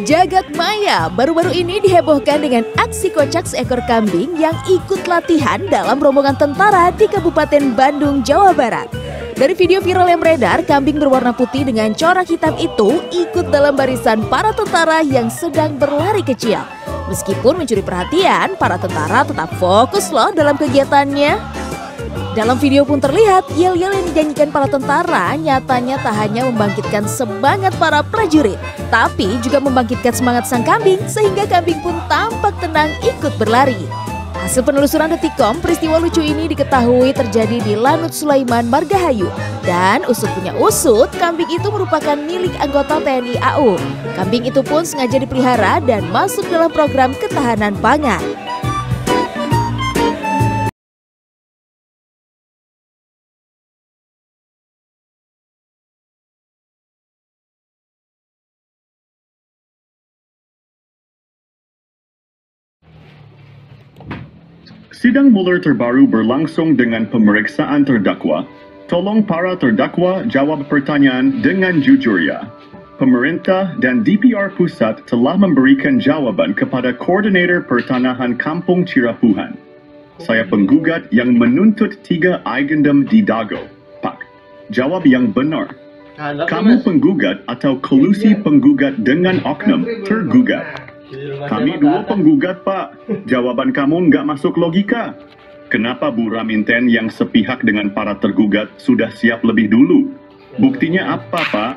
Jagat maya baru-baru ini dihebohkan dengan aksi kocak seekor kambing yang ikut latihan dalam rombongan tentara di Kabupaten Bandung, Jawa Barat. Dari video viral yang beredar, kambing berwarna putih dengan corak hitam itu ikut dalam barisan para tentara yang sedang berlari kecil. Meskipun mencuri perhatian, para tentara tetap fokus loh dalam kegiatannya. Dalam video pun terlihat yel-yel yang dinyanyikan para tentara nyatanya tak hanya membangkitkan semangat para prajurit, tapi juga membangkitkan semangat sang kambing sehingga kambing pun tampak tenang ikut berlari. Hasil penelusuran Detikcom, peristiwa lucu ini diketahui terjadi di Lanut Sulaiman, Margahayu. Dan usut punya usut, kambing itu merupakan milik anggota TNI AU. Kambing itu pun sengaja dipelihara dan masuk dalam program ketahanan pangan. Sidang Mueller terbaru berlangsung dengan pemeriksaan terdakwa. Tolong para terdakwa jawab pertanyaan dengan jujur ya. Pemerintah dan DPR Pusat telah memberikan jawaban kepada Koordinator Pertanahan Kampung Cirapuhan. Saya penggugat yang menuntut 3 agendum di Dago. Pak, jawab yang benar. Kamu penggugat atau kolusi penggugat dengan oknum tergugat? Kami 2 penggugat, Pak. Jawaban kamu nggak masuk logika. Kenapa Bu Raminten yang sepihak dengan para tergugat sudah siap lebih dulu? Buktinya apa, Pak?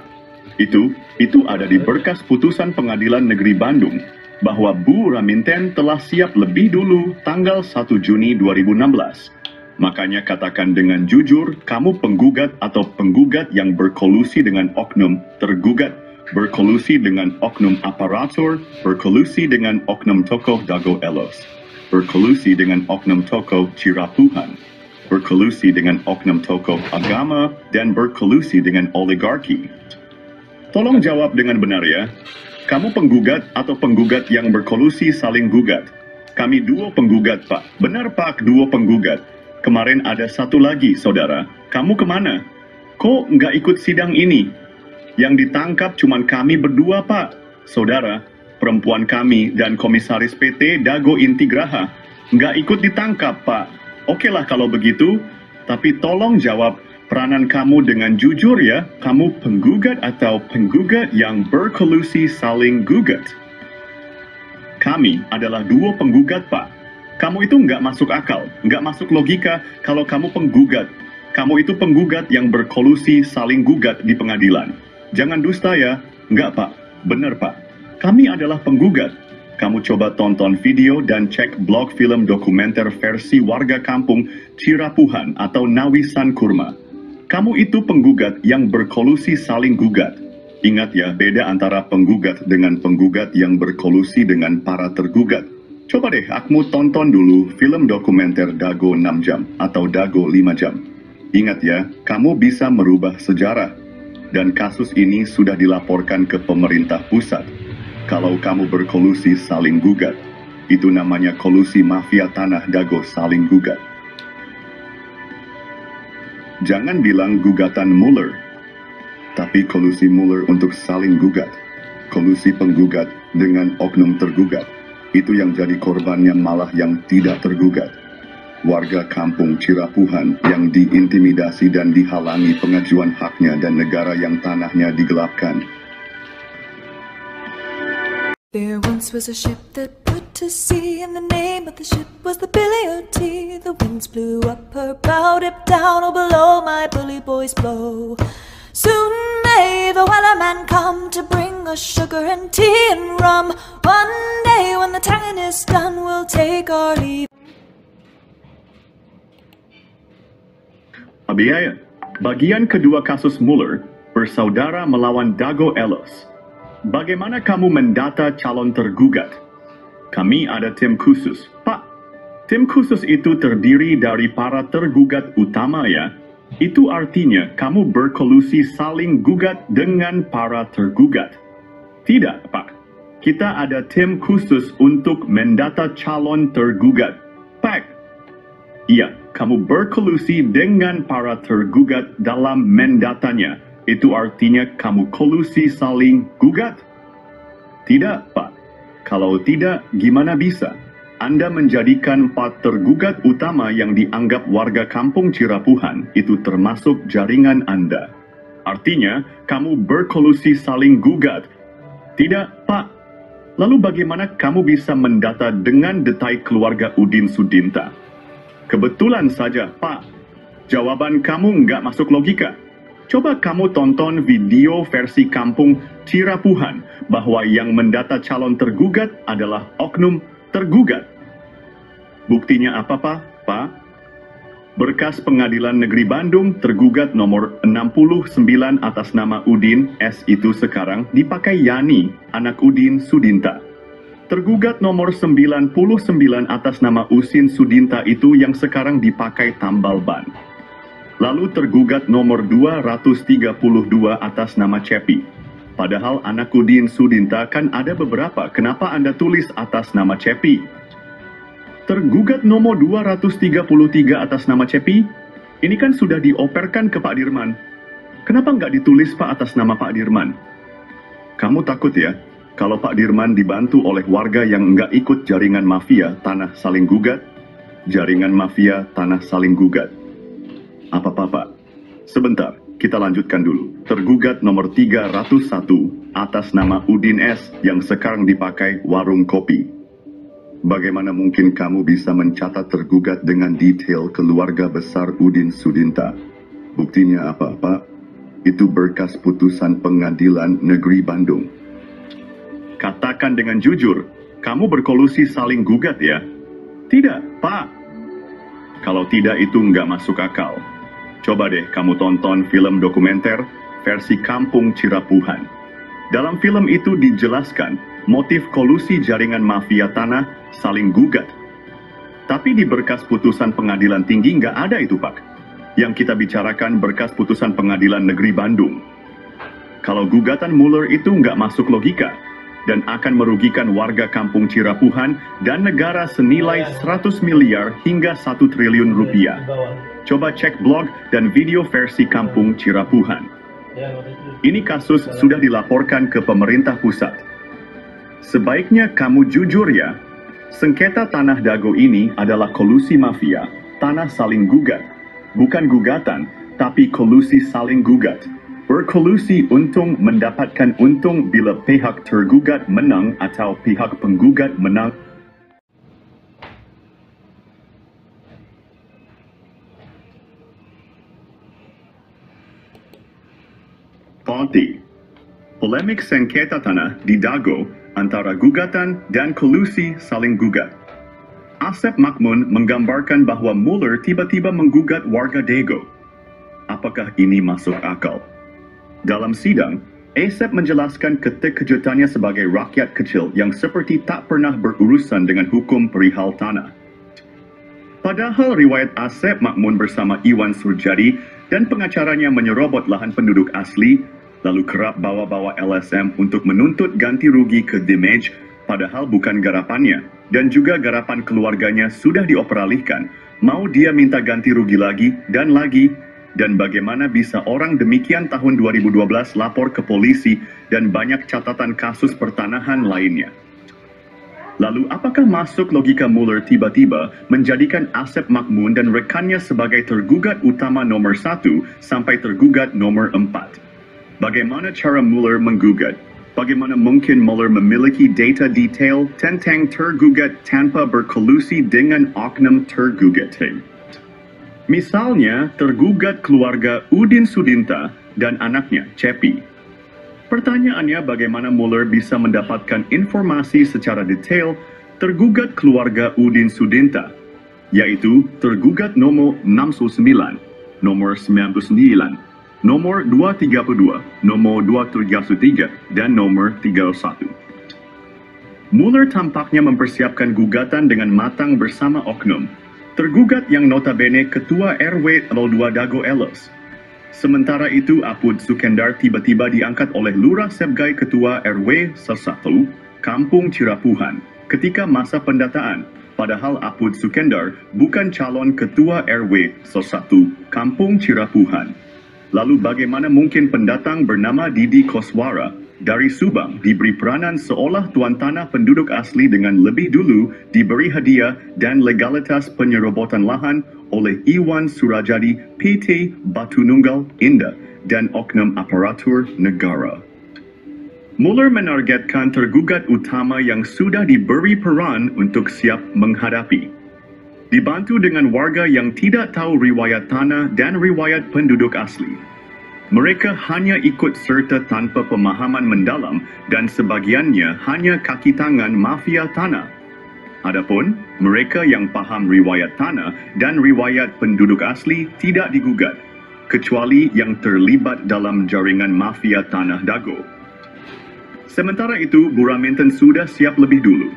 Itu ada di berkas putusan Pengadilan Negeri Bandung bahwa Bu Raminten telah siap lebih dulu tanggal 1 Juni 2016. Makanya katakan dengan jujur, kamu penggugat atau penggugat yang berkolusi dengan oknum tergugat, berkolusi dengan oknum aparatur, berkolusi dengan oknum tokoh Dago Elos, berkolusi dengan oknum tokoh Cirapuhan, berkolusi dengan oknum tokoh agama, dan berkolusi dengan oligarki. Tolong jawab dengan benar ya. Kamu penggugat atau penggugat yang berkolusi saling gugat? Kami 2 penggugat, Pak. Benar, Pak, 2 penggugat. Kemarin ada 1 lagi, saudara. Kamu kemana? Kok nggak ikut sidang ini? Yang ditangkap cuma kami berdua, Pak. Saudara, perempuan kami dan komisaris PT Dago Intigraha nggak ikut ditangkap, Pak. Oke lah kalau begitu, tapi tolong jawab peranan kamu dengan jujur ya. Kamu penggugat atau penggugat yang berkolusi saling gugat? Kami adalah 2 penggugat, Pak. Kamu itu nggak masuk akal, nggak masuk logika kalau kamu penggugat. Kamu itu penggugat yang berkolusi saling gugat di pengadilan. Jangan dusta ya. Enggak, Pak. Benar, Pak. Kami adalah penggugat. Kamu coba tonton video dan cek blog film dokumenter versi warga kampung Cirapuhan atau Nawisan Kurma. Kamu itu penggugat yang berkolusi saling gugat. Ingat ya, beda antara penggugat dengan penggugat yang berkolusi dengan para tergugat. Coba deh, akmu tonton dulu film dokumenter Dago 6 jam atau Dago 5 jam. Ingat ya, kamu bisa merubah sejarah. Dan kasus ini sudah dilaporkan ke pemerintah pusat. Kalau kamu berkolusi saling gugat, itu namanya kolusi mafia tanah Dago saling gugat. Jangan bilang gugatan Mueller, tapi kolusi Mueller untuk saling gugat. Kolusi penggugat dengan oknum tergugat. Itu yang jadi korbannya malah yang tidak tergugat. Warga kampung Cirapuhan yang diintimidasi dan dihalangi pengajuan haknya dan negara yang tanahnya digelapkan. There once was a ship that put to sea, and the name of the ship was the Billy O.T. The winds blew up her bow, dipped down, oh below my bully boys blow. Soon may the wellerman come to bring us sugar and tea and rum. One day when the tonguing is done, we'll take our leave. Biaya. Bagian kedua kasus Mueller, bersaudara melawan Dago Elos. Bagaimana kamu mendata calon tergugat? Kami ada tim khusus. Pak, tim khusus itu terdiri dari para tergugat utama ya. Itu artinya kamu berkolusi saling gugat dengan para tergugat. Tidak, Pak. Kita ada tim khusus untuk mendata calon tergugat. Pak, iya, kamu berkolusi dengan para tergugat dalam mendatanya. Itu artinya kamu kolusi saling gugat. Tidak, Pak. Kalau tidak, gimana bisa? Anda menjadikan Pak tergugat utama yang dianggap warga kampung Cirapuhan itu termasuk jaringan Anda. Artinya, kamu berkolusi saling gugat. Tidak, Pak. Lalu bagaimana kamu bisa mendata dengan detail keluarga Udin Sudinta? Kebetulan saja, Pak. Jawaban kamu nggak masuk logika. Coba kamu tonton video versi kampung Cirapuhan bahwa yang mendata calon tergugat adalah oknum tergugat. Buktinya apa, Pak? Berkas Pengadilan Negeri Bandung tergugat nomor 69 atas nama Udin S itu sekarang dipakai Yani, anak Udin Sudinta. Tergugat nomor 99 atas nama Usin Sudinta itu yang sekarang dipakai tambal ban. Lalu tergugat nomor 232 atas nama Cepi. Padahal anak Udin Sudinta kan ada beberapa, kenapa Anda tulis atas nama Cepi? Tergugat nomor 233 atas nama Cepi, ini kan sudah dioperkan ke Pak Dirman. Kenapa nggak ditulis Pak atas nama Pak Dirman? Kamu takut ya, kalau Pak Dirman dibantu oleh warga yang nggak ikut jaringan mafia tanah saling gugat? Jaringan mafia tanah saling gugat. Apa-apa? Sebentar, kita lanjutkan dulu. Tergugat nomor 301 atas nama Udin S yang sekarang dipakai warung kopi. Bagaimana mungkin kamu bisa mencatat tergugat dengan detail keluarga besar Udin Sudinta? Buktinya apa, Pak? Itu berkas putusan Pengadilan Negeri Bandung. Katakan dengan jujur, kamu berkolusi saling gugat ya? Tidak, Pak. Kalau tidak itu nggak masuk akal. Coba deh kamu tonton film dokumenter versi Kampung Cirapuhan. Dalam film itu dijelaskan motif kolusi jaringan mafia tanah saling gugat. Tapi di berkas putusan pengadilan tinggi nggak ada itu, Pak. Yang kita bicarakan berkas putusan Pengadilan Negeri Bandung. Kalau gugatan Mueller itu nggak masuk logika dan akan merugikan warga Kampung Cirapuhan dan negara senilai 100 miliar hingga 1 triliun rupiah. Coba cek blog dan video versi Kampung Cirapuhan. Ini kasus sudah dilaporkan ke pemerintah pusat. Sebaiknya kamu jujur ya, sengketa Tanah Dago ini adalah kolusi mafia, tanah saling gugat. Bukan gugatan, tapi kolusi saling gugat. Berkolusi untung mendapatkan untung bila pihak tergugat menang atau pihak penggugat menang. Konti. Polemik sengketa tanah di Dago antara gugatan dan kolusi saling gugat. Asep Makmun menggambarkan bahwa Mueller tiba-tiba menggugat warga Dago. Apakah ini masuk akal? Dalam sidang, Asep menjelaskan keterkejutannya sebagai rakyat kecil yang seperti tak pernah berurusan dengan hukum perihal tanah. Padahal riwayat Asep Makmun bersama Iwan Surjadi dan pengacaranya menyerobot lahan penduduk asli, lalu kerap bawa-bawa LSM untuk menuntut ganti rugi ke damage, padahal bukan garapannya, dan juga garapan keluarganya sudah dioperalihkan. Mau dia minta ganti rugi lagi, dan bagaimana bisa orang demikian tahun 2012 lapor ke polisi dan banyak catatan kasus pertanahan lainnya. Lalu apakah masuk logika Mueller tiba-tiba menjadikan Asep Makmun dan rekannya sebagai tergugat utama nomor 1 sampai tergugat nomor 4? Bagaimana cara Mueller menggugat? Bagaimana mungkin Mueller memiliki data detail tentang tergugat tanpa berkolusi dengan oknum tergugat? Misalnya, tergugat keluarga Udin Sudinta dan anaknya, Cepi. Pertanyaannya, bagaimana Mueller bisa mendapatkan informasi secara detail tergugat keluarga Udin Sudinta, yaitu tergugat nomor 69, nomor 99, nomor 232, nomor 233, dan nomor 31. Mueller tampaknya mempersiapkan gugatan dengan matang bersama oknum. Tergugat yang notabene Ketua RW 02 Dago Elos. Sementara itu, Apud Sukendar tiba-tiba diangkat oleh Lurah Sebgai Ketua RW 1 Kampung Cirapuhan ketika masa pendataan. Padahal Apud Sukendar bukan calon Ketua RW 1 Kampung Cirapuhan. Lalu bagaimana mungkin pendatang bernama Didi Koswara dari Subang diberi peranan seolah tuan tanah penduduk asli dengan lebih dulu diberi hadiah dan legalitas penyerobotan lahan oleh Iwan Surajadi PT Batu Nunggal Indah dan oknum aparatur negara. Mueller menargetkan tergugat utama yang sudah diberi peran untuk siap menghadapi. Dibantu dengan warga yang tidak tahu riwayat tanah dan riwayat penduduk asli. Mereka hanya ikut serta tanpa pemahaman mendalam dan sebagiannya hanya kaki tangan mafia tanah. Adapun mereka yang paham riwayat tanah dan riwayat penduduk asli tidak digugat, kecuali yang terlibat dalam jaringan mafia tanah Dago. Sementara itu, Buraminten sudah siap lebih dulu.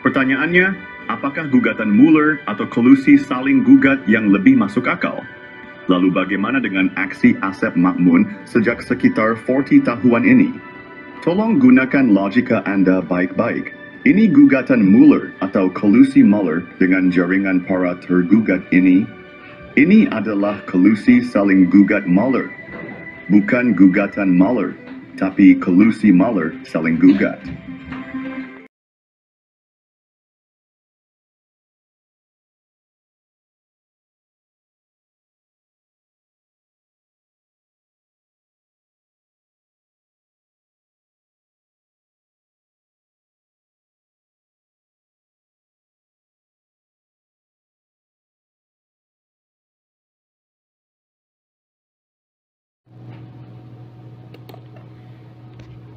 Pertanyaannya, apakah gugatan Mueller atau kolusi saling gugat yang lebih masuk akal? Lalu bagaimana dengan aksi Asep Makmun sejak sekitar 40 tahun ini? Tolong gunakan logika Anda baik-baik. Ini gugatan Mueller atau kolusi Mueller dengan jaringan para tergugat ini. Ini adalah kolusi saling gugat Mueller. Bukan gugatan Mueller, tapi kolusi Mueller saling gugat.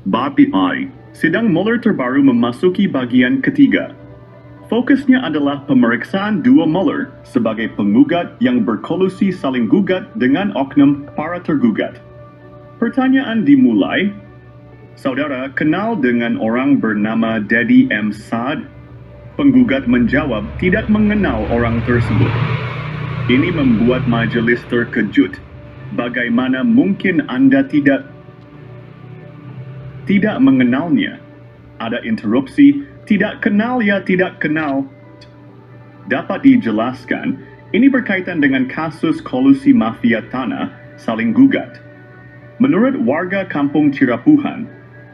Bab I, sidang Mueller terbaru memasuki bagian ketiga. Fokusnya adalah pemeriksaan dua Mueller sebagai penggugat yang berkolusi saling gugat dengan oknum para tergugat. Pertanyaan dimulai, saudara kenal dengan orang bernama Dedi M. Saad? Penggugat menjawab tidak mengenal orang tersebut. Ini membuat majelis terkejut. Bagaimana mungkin Anda tidak mengenalnya? Ada interupsi, tidak kenal ya tidak kenal. Dapat dijelaskan, ini berkaitan dengan kasus kolusi mafia tanah saling gugat. Menurut warga kampung Cirapuhan,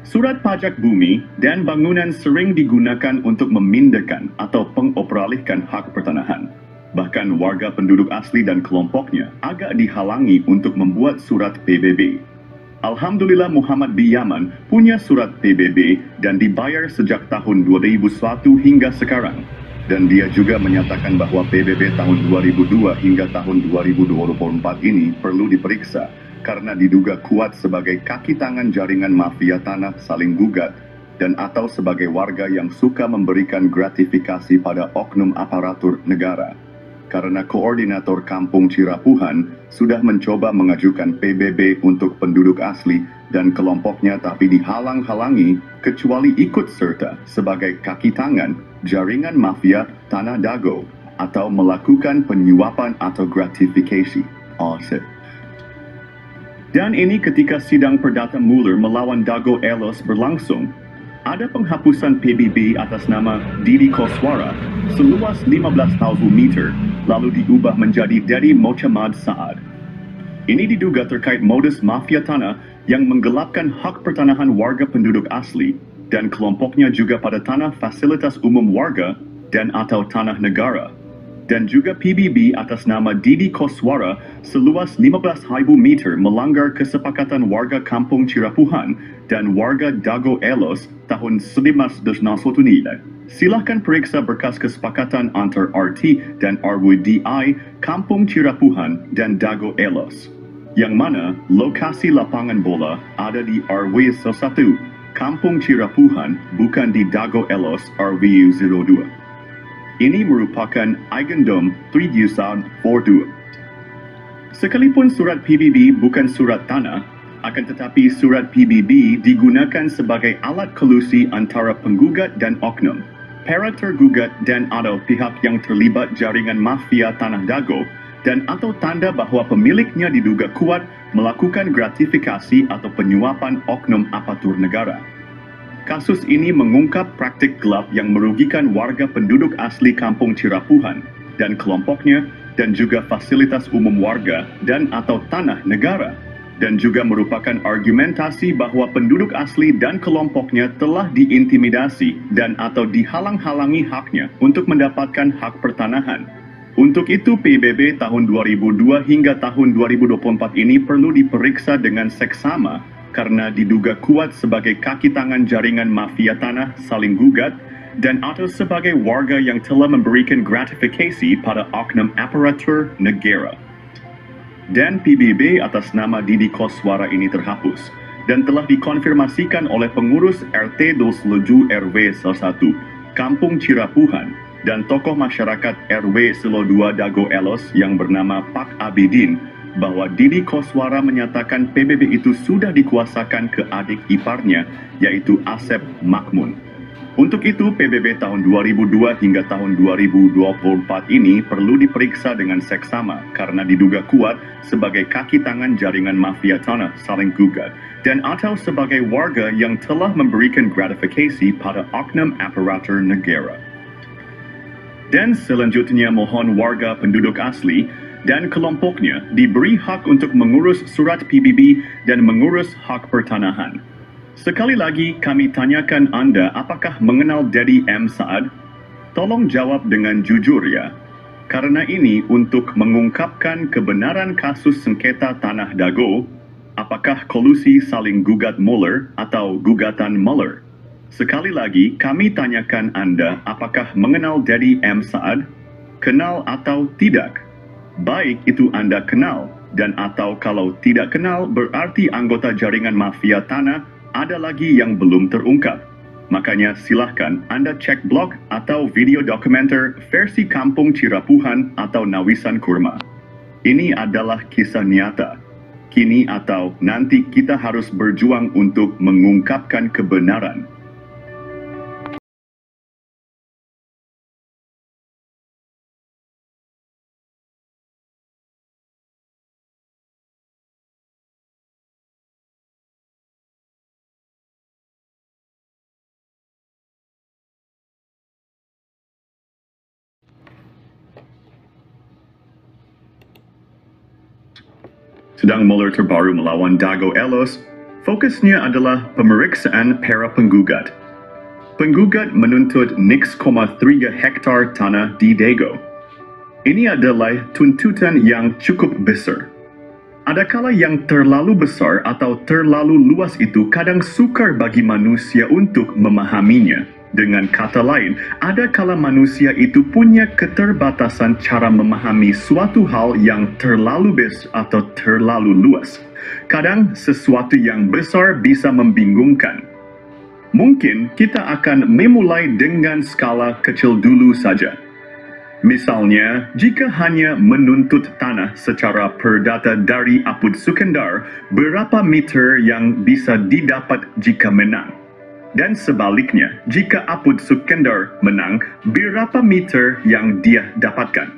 surat pajak bumi dan bangunan sering digunakan untuk memindahkan atau pengoperalihkan hak pertanahan. Bahkan warga penduduk asli dan kelompoknya agak dihalangi untuk membuat surat PBB. Alhamdulillah Muhammad B. Yaman punya surat PBB dan dibayar sejak tahun 2001 hingga sekarang. Dan dia juga menyatakan bahwa PBB tahun 2002 hingga tahun 2024 ini perlu diperiksa karena diduga kuat sebagai kaki tangan jaringan mafia tanah saling gugat dan atau sebagai warga yang suka memberikan gratifikasi pada oknum aparatur negara. Karena koordinator kampung Cirapuhan sudah mencoba mengajukan PBB untuk penduduk asli dan kelompoknya tapi dihalang-halangi kecuali ikut serta sebagai kaki tangan jaringan mafia tanah Dago atau melakukan penyuapan atau gratifikasi. Dan ini ketika sidang perdata Mueller melawan Dago Elos berlangsung. Ada penghapusan PBB atas nama Didi Koswara seluas 15,000 meter lalu diubah menjadi Dedi Mohamad Saad. Ini diduga terkait modus mafia tanah yang menggelapkan hak pertanahan warga penduduk asli dan kelompoknya juga pada tanah fasilitas umum warga dan atau tanah negara. Dan juga PBB atas nama Didi Koswara seluas 15,000 meter melanggar kesepakatan warga kampung Cirapuhan dan warga Dago Elos tahun 1999. Silakan periksa berkas kesepakatan antar RT dan RWDI Kampung Cirapuhan dan Dago Elos, yang mana lokasi lapangan bola ada di RW 1 Kampung Cirapuhan bukan di Dago Elos RW 02. Ini merupakan Eigendom Trijusan 42. Sekalipun surat PBB bukan surat tanah, akan tetapi surat PBB digunakan sebagai alat kolusi antara penggugat dan oknum, para tergugat dan atau pihak yang terlibat jaringan mafia tanah Dago dan atau tanda bahwa pemiliknya diduga kuat melakukan gratifikasi atau penyuapan oknum aparatur negara. Kasus ini mengungkap praktik gelap yang merugikan warga penduduk asli kampung Cirapuhan dan kelompoknya dan juga fasilitas umum warga dan atau tanah negara. dan juga merupakan argumentasi bahwa penduduk asli dan kelompoknya telah diintimidasi dan atau dihalang-halangi haknya untuk mendapatkan hak pertanahan. Untuk itu, PBB tahun 2002 hingga tahun 2024 ini perlu diperiksa dengan seksama karena diduga kuat sebagai kaki tangan jaringan mafia tanah saling gugat dan atau sebagai warga yang telah memberikan gratifikasi pada oknum aparatur negara. Dan PBB atas nama Didi Koswara ini terhapus dan telah dikonfirmasikan oleh pengurus RT 27 RW 1 Kampung Cirapuhan dan tokoh masyarakat RW 2 Dago Elos yang bernama Pak Abidin bahwa Didi Koswara menyatakan PBB itu sudah dikuasakan ke adik iparnya yaitu Asep Makmun. Untuk itu, PBB tahun 2002 hingga tahun 2024 ini perlu diperiksa dengan seksama karena diduga kuat sebagai kaki tangan jaringan mafia tanah saling gugat dan atau sebagai warga yang telah memberikan gratifikasi pada oknum aparatur negara. Dan selanjutnya mohon warga penduduk asli dan kelompoknya diberi hak untuk mengurus surat PBB dan mengurus hak pertanahan. Sekali lagi kami tanyakan Anda apakah mengenal Dedi M. Saad? Tolong jawab dengan jujur ya. Karena ini untuk mengungkapkan kebenaran kasus sengketa Tanah Dago, apakah kolusi saling gugat Mueller atau gugatan Mueller? Sekali lagi kami tanyakan Anda apakah mengenal Dedi M. Saad? Kenal atau tidak? Baik itu Anda kenal dan atau kalau tidak kenal berarti anggota jaringan mafia tanah ada lagi yang belum terungkap. Makanya silahkan Anda cek blog atau video dokumenter versi Kampung Cirapuhan atau Nawisan Kurma. Ini adalah kisah nyata. Kini atau nanti kita harus berjuang untuk mengungkapkan kebenaran. Sedang Mueller terbaru melawan Dago Elos, fokusnya adalah pemeriksaan para penggugat. Penggugat menuntut 0,3 hektar tanah di Dago. Ini adalah tuntutan yang cukup besar. Adakala yang terlalu besar atau terlalu luas itu kadang sukar bagi manusia untuk memahaminya. Dengan kata lain, adakala manusia itu punya keterbatasan cara memahami suatu hal yang terlalu besar atau terlalu luas. Kadang sesuatu yang besar bisa membingungkan. Mungkin kita akan memulai dengan skala kecil dulu saja. Misalnya, jika hanya menuntut tanah secara perdata dari Apud Sukendar, berapa meter yang bisa didapat jika menang? Dan sebaliknya, jika Apud Sukendar menang, berapa meter yang dia dapatkan?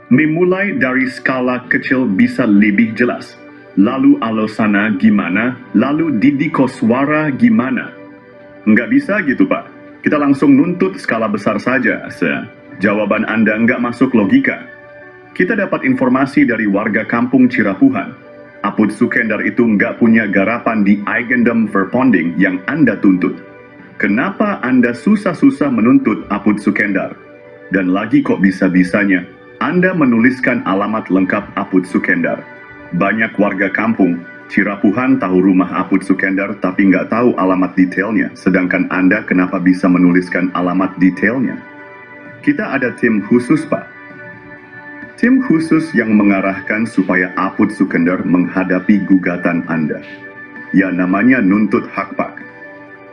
Memulai dari skala kecil bisa lebih jelas. Lalu Alosana gimana? Lalu Didi Koswara gimana? Nggak bisa gitu Pak. Kita langsung nuntut skala besar saja. Jawaban Anda nggak masuk logika. Kita dapat informasi dari warga kampung Cirapuhan. Apud Sukendar itu nggak punya garapan di Eigendom Verponding yang Anda tuntut. Kenapa Anda susah-susah menuntut Apud Sukendar? Dan lagi kok bisa-bisanya Anda menuliskan alamat lengkap Apud Sukendar. Banyak warga kampung Cirapuhan tahu rumah Apud Sukendar tapi nggak tahu alamat detailnya. Sedangkan Anda kenapa bisa menuliskan alamat detailnya? Kita ada tim khusus Pak. Tim khusus yang mengarahkan supaya Apud Sukendar menghadapi gugatan Anda. Ya namanya nuntut hak Pak.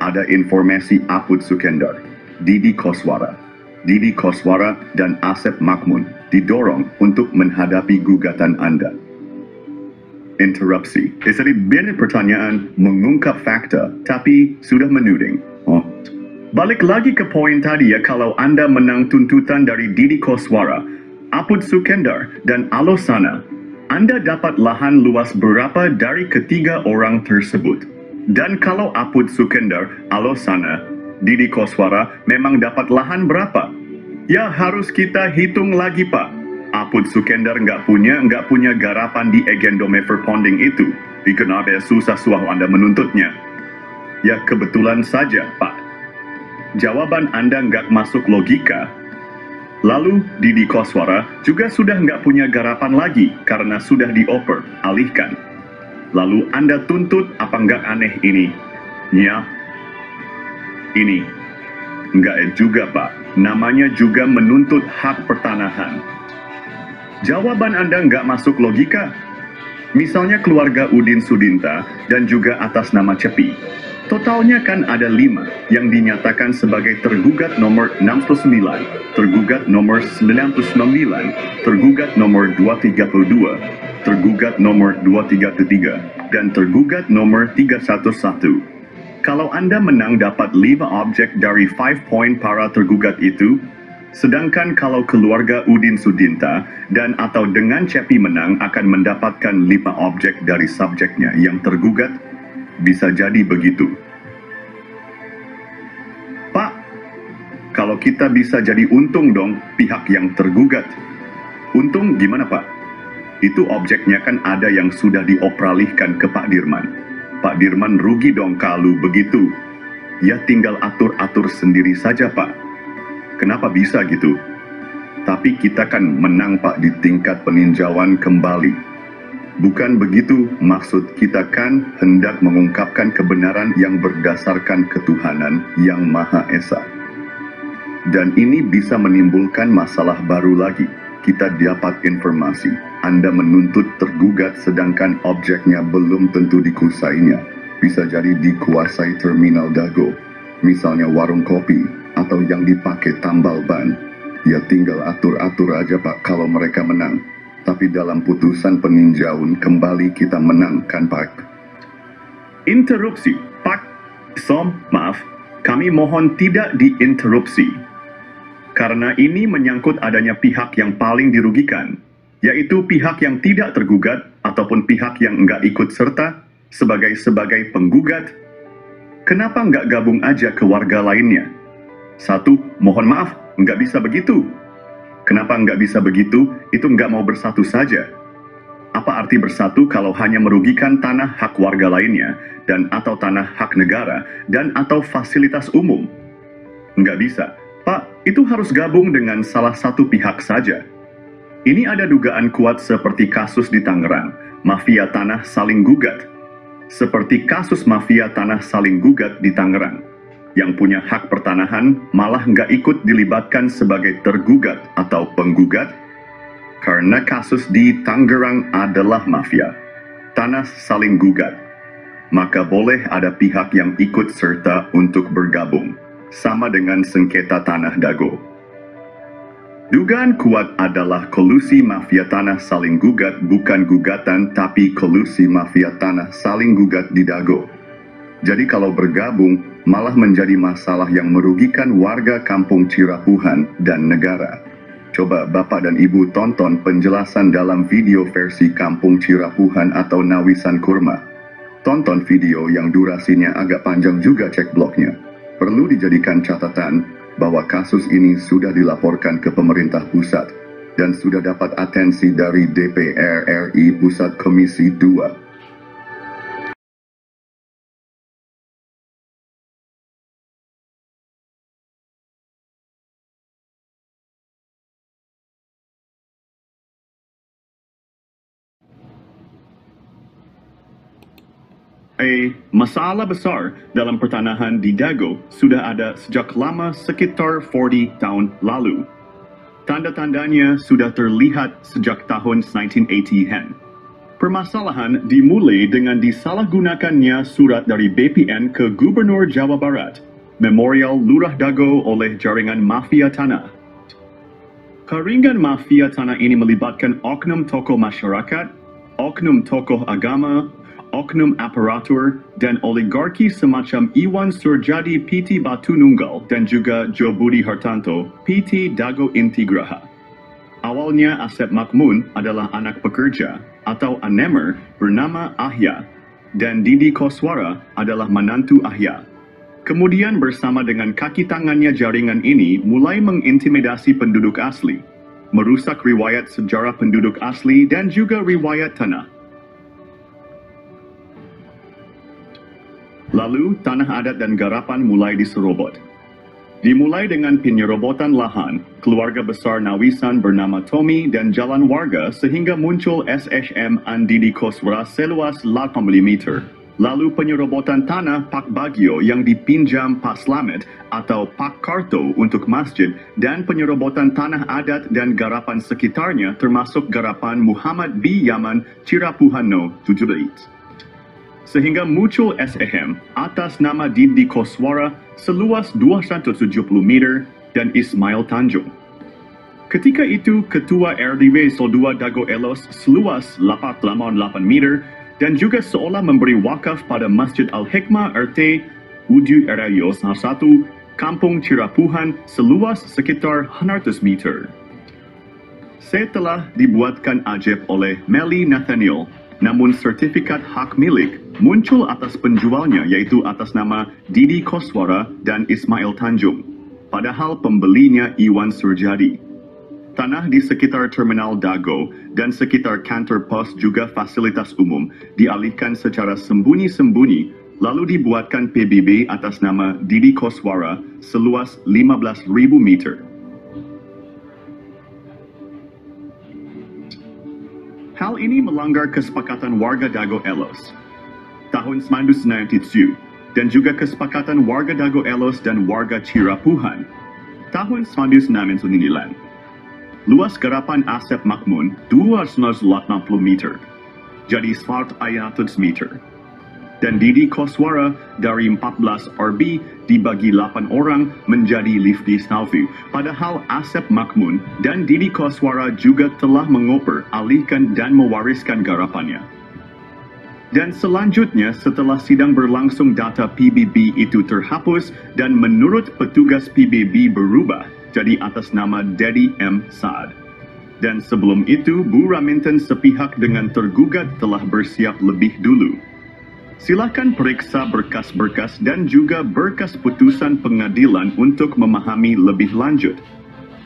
Ada informasi Apud Sukendar, Didi Koswara, dan Asep Makmun didorong untuk menghadapi gugatan Anda. Interupsi. Jadi banyak pertanyaan mengungkap fakta tapi sudah menuding. Balik lagi ke poin tadi ya, kalau Anda menang tuntutan dari Didi Koswara, Apud Sukendar, dan Alosana, Anda dapat lahan luas berapa dari ketiga orang tersebut? Dan kalau Apud Sukendar, Alosana, Didi Koswara memang dapat lahan berapa? Ya harus kita hitung lagi Pak. Apud Sukendar nggak punya garapan di Eigendom Verponding itu. Kenapa susah Anda menuntutnya? Ya kebetulan saja, Pak. Jawaban Anda nggak masuk logika. Lalu Didi Koswara juga sudah nggak punya garapan lagi karena sudah dioper alihkan. Lalu Anda tuntut apa nggak aneh ini? Ya, ini nggak juga, Pak. Namanya juga menuntut hak pertanahan. Jawaban Anda nggak masuk logika. Misalnya keluarga Udin Sudinta dan juga atas nama Cepi. Totalnya kan ada 5 yang dinyatakan sebagai tergugat nomor 69, tergugat nomor 99, tergugat nomor 232, tergugat nomor 233, dan tergugat nomor 311. Kalau Anda menang dapat 5 objek dari 5 poin para tergugat itu, sedangkan kalau keluarga Udin Sudinta dan atau dengan Cepi menang akan mendapatkan 5 objek dari subjeknya yang tergugat, bisa jadi begitu. Pak, kalau kita bisa jadi untung dong pihak yang tergugat. Untung gimana, Pak? Itu objeknya kan ada yang sudah dioperalihkan ke Pak Dirman. Pak Dirman rugi dong kalau begitu. Ya tinggal atur-atur sendiri saja, Pak. Kenapa bisa gitu? Tapi kita kan menang, Pak, di tingkat peninjauan kembali. Bukan begitu, maksud kita kan hendak mengungkapkan kebenaran yang berdasarkan ketuhanan yang Maha Esa. Dan ini bisa menimbulkan masalah baru lagi. Kita dapat informasi, Anda menuntut tergugat sedangkan objeknya belum tentu dikuasainya. Bisa jadi dikuasai terminal Dago, misalnya warung kopi, atau yang dipakai tambal ban. Ya tinggal atur-atur aja, Pak, kalau mereka menang. Tapi dalam putusan peninjauan kembali kita menang kan, Pak? Interupsi, Pak. Maaf, kami mohon tidak diinterupsi. Karena ini menyangkut adanya pihak yang paling dirugikan, yaitu pihak yang tidak tergugat ataupun pihak yang enggak ikut serta sebagai penggugat. Kenapa enggak gabung aja ke warga lainnya? Satu, mohon maaf, nggak bisa begitu. Kenapa nggak bisa begitu? Itu nggak mau bersatu saja. Apa arti bersatu kalau hanya merugikan tanah hak warga lainnya, dan atau tanah hak negara, dan atau fasilitas umum? Nggak bisa. Pak, itu harus gabung dengan salah satu pihak saja. Ini ada dugaan kuat seperti kasus di Tangerang, mafia tanah saling gugat. Seperti kasus mafia tanah saling gugat di Tangerang. Yang punya hak pertanahan malah nggak ikut dilibatkan sebagai tergugat atau penggugat karena kasus di Tangerang adalah mafia tanah saling gugat, maka boleh ada pihak yang ikut serta untuk bergabung, sama dengan sengketa tanah Dago. Dugaan kuat adalah kolusi mafia tanah saling gugat, bukan gugatan tapi kolusi mafia tanah saling gugat di Dago. Jadi kalau bergabung, malah menjadi masalah yang merugikan warga kampung Cirapuhan dan negara. Coba Bapak dan Ibu tonton penjelasan dalam video versi Kampung Cirapuhan atau Nawisan Kurma. Tonton video yang durasinya agak panjang juga, cek blognya. Perlu dijadikan catatan bahwa kasus ini sudah dilaporkan ke pemerintah pusat dan sudah dapat atensi dari DPR RI Pusat Komisi 2. Masalah besar dalam pertanahan di Dago sudah ada sejak lama, sekitar 40 tahun lalu. Tanda-tandanya sudah terlihat sejak tahun 1980-an. Permasalahan dimulai dengan disalahgunakannya surat dari BPN ke Gubernur Jawa Barat, Memorial Lurah Dago oleh jaringan mafia tanah. Jaringan mafia tanah ini melibatkan oknum tokoh masyarakat, oknum tokoh agama, oknum aparatur, dan oligarki semacam Iwan Surjadi PT Batu Nunggal dan juga Jo Budi Hartanto PT Dago Intigraha. Awalnya Asep Makmun adalah anak pekerja atau anemer bernama Ahya, dan Didi Koswara adalah menantu Ahya. Kemudian bersama dengan kaki tangannya jaringan ini mulai mengintimidasi penduduk asli, merusak riwayat sejarah penduduk asli dan juga riwayat tanah. Lalu, tanah adat dan garapan mulai diserobot. Dimulai dengan penyerobotan lahan, keluarga besar Nawisan bernama Tommy dan jalan warga sehingga muncul SHM Andidi Koswara seluas 80 meter. Lalu penyerobotan tanah Pak Bagio yang dipinjam Pak Slamet atau Pak Karto untuk masjid dan penyerobotan tanah adat dan garapan sekitarnya termasuk garapan Muhammad B. Yaman Cirapuhano 78. Sehingga muncul SHM atas nama Didi Koswara seluas 270 meter dan Ismail Tanjung. Ketika itu, Ketua RDW Soldua Dago Elos seluas 88 meter dan juga seolah memberi wakaf pada Masjid Al-Hikmah RT Udu Erayos 1, Kampung Cirapuhan seluas sekitar 100 meter. Setelah dibuatkan ajab oleh Melly Nathaniel, namun sertifikat hak milik muncul atas penjualnya yaitu atas nama Didi Koswara dan Ismail Tanjung, padahal pembelinya Iwan Surjadi. Tanah di sekitar Terminal Dago dan sekitar kantor pos juga fasilitas umum dialihkan secara sembunyi-sembunyi lalu dibuatkan PBB atas nama Didi Koswara seluas 15.000 meter. Hal ini melanggar kesepakatan warga Dago Elos tahun 1997 dan juga kesepakatan warga Dago Elos dan warga Cirapuhan tahun 1999. Luas garapan Asep Makmun 280 meter, jadi 100 meter. Dan Didi Koswara dari 14 RB dibagi 8 orang menjadi Lifti Snaufi. Padahal Asep Makmun dan Didi Koswara juga telah mengoper, alihkan dan mewariskan garapannya. Dan selanjutnya setelah sidang berlangsung data PBB itu terhapus dan menurut petugas PBB berubah jadi atas nama Dedi M. Saad. Dan sebelum itu Bu Raminten sepihak dengan tergugat telah bersiap lebih dulu. Silakan periksa berkas-berkas dan juga berkas putusan pengadilan untuk memahami lebih lanjut.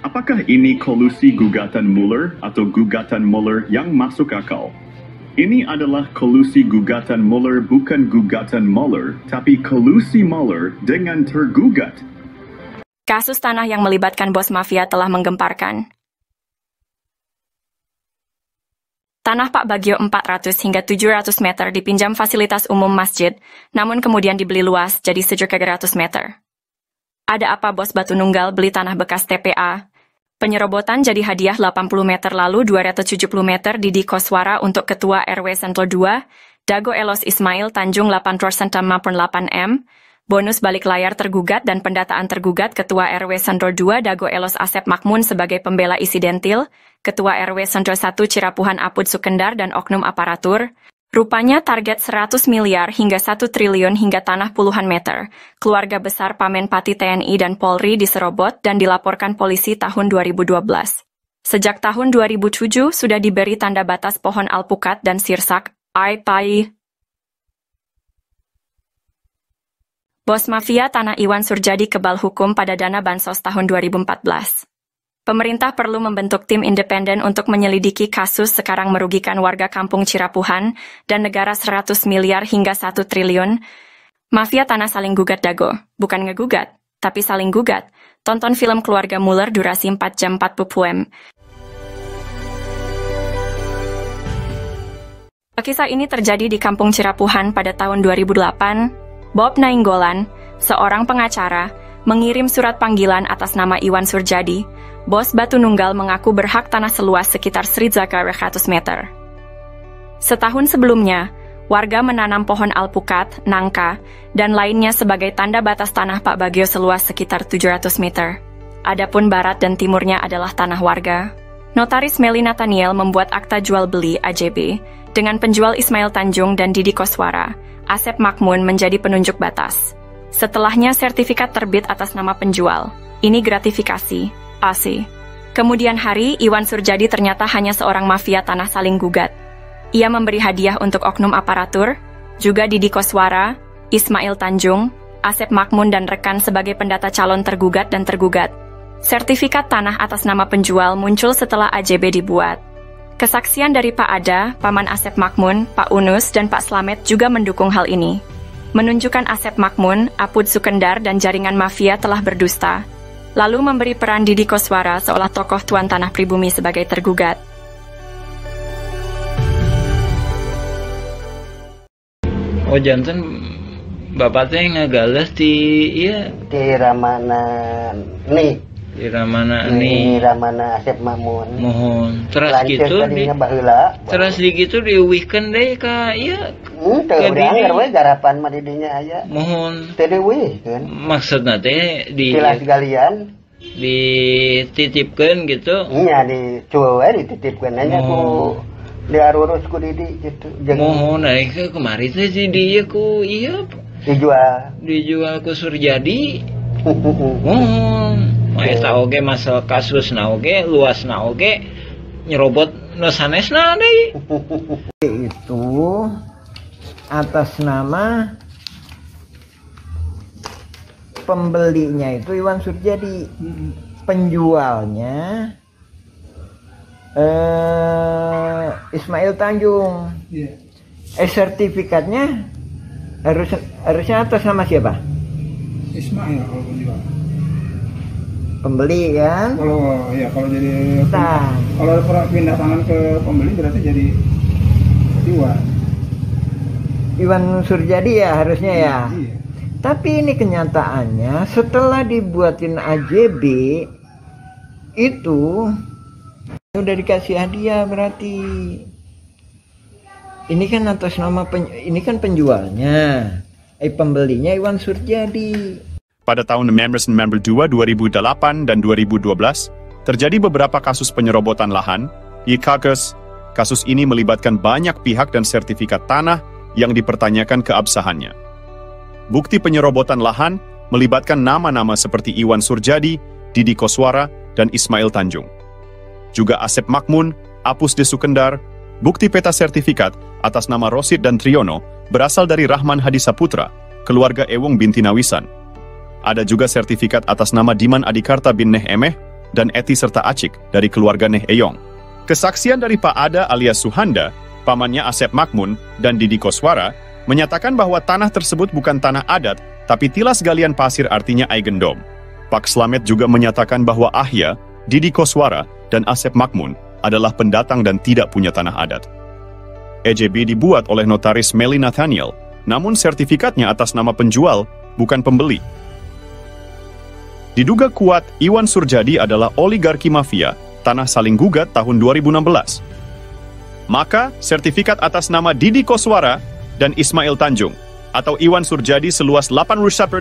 Apakah ini kolusi gugatan Mueller atau gugatan Mueller yang masuk akal? Ini adalah kolusi gugatan Mueller, bukan gugatan Mueller, tapi kolusi Mueller dengan tergugat. Kasus tanah yang melibatkan bos mafia telah menggemparkan. Tanah Pak Bagio 400 hingga 700 meter dipinjam fasilitas umum masjid, namun kemudian dibeli luas jadi 700 meter. Ada apa bos Batu Nunggal beli tanah bekas TPA? Penyerobotan jadi hadiah 80 meter lalu 270 meter Didi Koswara untuk Ketua RW Sentul 2, Dago Elos Ismail Tanjung 8% maupun 8M, bonus balik layar tergugat dan pendataan tergugat Ketua RW Sentul 2 Dago Elos Asep Makmun sebagai pembela isidentil, Ketua RW Sentul 1 Cirapuhan Apud Sukendar dan oknum aparatur. Rupanya target 100 miliar hingga 1 triliun hingga tanah puluhan meter. Keluarga besar Pamenpati TNI dan Polri diserobot dan dilaporkan polisi tahun 2012. Sejak tahun 2007 sudah diberi tanda batas pohon alpukat dan sirsak, AIPAI. Bos mafia tanah Iwan Surjadi kebal hukum pada dana bansos tahun 2014. Pemerintah perlu membentuk tim independen untuk menyelidiki kasus sekarang merugikan warga kampung Cirapuhan dan negara 100 miliar hingga 1 triliun. Mafia tanah saling gugat Dago, bukan ngegugat, tapi saling gugat. Tonton film Keluarga Mueller durasi 4 jam 40 m. Kisah ini terjadi di kampung Cirapuhan pada tahun 2008. Bob Nainggolan, seorang pengacara, mengirim surat panggilan atas nama Iwan Surjadi. Bos Batu Nunggal mengaku berhak tanah seluas sekitar 100 meter. Setahun sebelumnya, warga menanam pohon alpukat, nangka, dan lainnya sebagai tanda batas tanah Pak Bagio seluas sekitar 700 meter. Adapun barat dan timurnya adalah tanah warga. Notaris Melly Nathaniel membuat akta jual beli AJB dengan penjual Ismail Tanjung dan Didi Koswara. Asep Makmun menjadi penunjuk batas. Setelahnya sertifikat terbit atas nama penjual. Ini gratifikasi. AC. Kemudian hari, Iwan Surjadi ternyata hanya seorang mafia tanah saling gugat. Ia memberi hadiah untuk oknum aparatur, juga Didi Koswara, Ismail Tanjung, Asep Makmun dan rekan sebagai pendata calon tergugat dan tergugat. Sertifikat tanah atas nama penjual muncul setelah AJB dibuat. Kesaksian dari Pak Ada, Paman Asep Makmun, Pak Unus, dan Pak Slamet juga mendukung hal ini. menunjukkan Asep Makmun, Apud Sukendar, dan jaringan mafia telah berdusta, lalu memberi peran Didi Koswara seolah tokoh tuan tanah pribumi sebagai tergugat. Oh janten bapak teh ngagalas di Ramana nih. Di Ramana Di Ramana Asep Makmun. Mohon. Terus gitu terus gitu diuwihkeun deui ka ieu. Teu urang we garapan mah di dinya aya. Mohon. Teu diuwihkeun. Maksudna teh di tilas galian dititipkeun gitu. Iya dicuwe we dititipkeun nya ku diarurus ku Didi gitu. Mohon aing kemari teh si dieu ku ieu dijual ku Surjadi. Mohon. Eta oge masalah kasusna oge, luasna oge nyerobot nu sanesna deui. Itu atas nama pembelinya itu Iwan Surjadi, penjualnya Ismail Tanjung. Sertifikatnya harusnya atas nama siapa? Ismail kalau penjual. Pembeli kan? Kalau jadi kalau pindah tangan ke pembeli berarti jadi Iwan Surjadi ya harusnya ya. Iya. Tapi ini kenyataannya setelah dibuatin AJB itu udah dikasih hadiah berarti. Ini kan atas nama ini kan penjualnya, pembelinya Iwan Surjadi. Pada tahun 1992, 2008, dan 2012, terjadi beberapa kasus penyerobotan lahan. Kasus ini melibatkan banyak pihak dan sertifikat tanah yang dipertanyakan keabsahannya. Bukti penyerobotan lahan melibatkan nama-nama seperti Iwan Surjadi, Didi Koswara, dan Ismail Tanjung. Juga Asep Makmun, Apus de Sukendar. Bukti peta sertifikat atas nama Rosid dan Triono berasal dari Rahman Hadisaputra, keluarga Ewong binti Nawisan. Ada juga sertifikat atas nama Diman Adikarta bin Neh Emeh dan Eti serta Acik dari keluarga Neh Eyong. Kesaksian dari Pak Ada alias Suhanda, pamannya Asep Makmun, dan Didi Koswara menyatakan bahwa tanah tersebut bukan tanah adat, tapi tilas galian pasir artinya Aigendom. Pak Slamet juga menyatakan bahwa Ahya, Didi Koswara, dan Asep Makmun adalah pendatang dan tidak punya tanah adat. EJB dibuat oleh notaris Meli Nathaniel, namun sertifikatnya atas nama penjual, bukan pembeli. Diduga kuat, Iwan Surjadi adalah oligarki mafia, tanah saling gugat tahun 2016. Maka, sertifikat atas nama Didi Koswara dan Ismail Tanjung, atau Iwan Surjadi seluas 8,6,8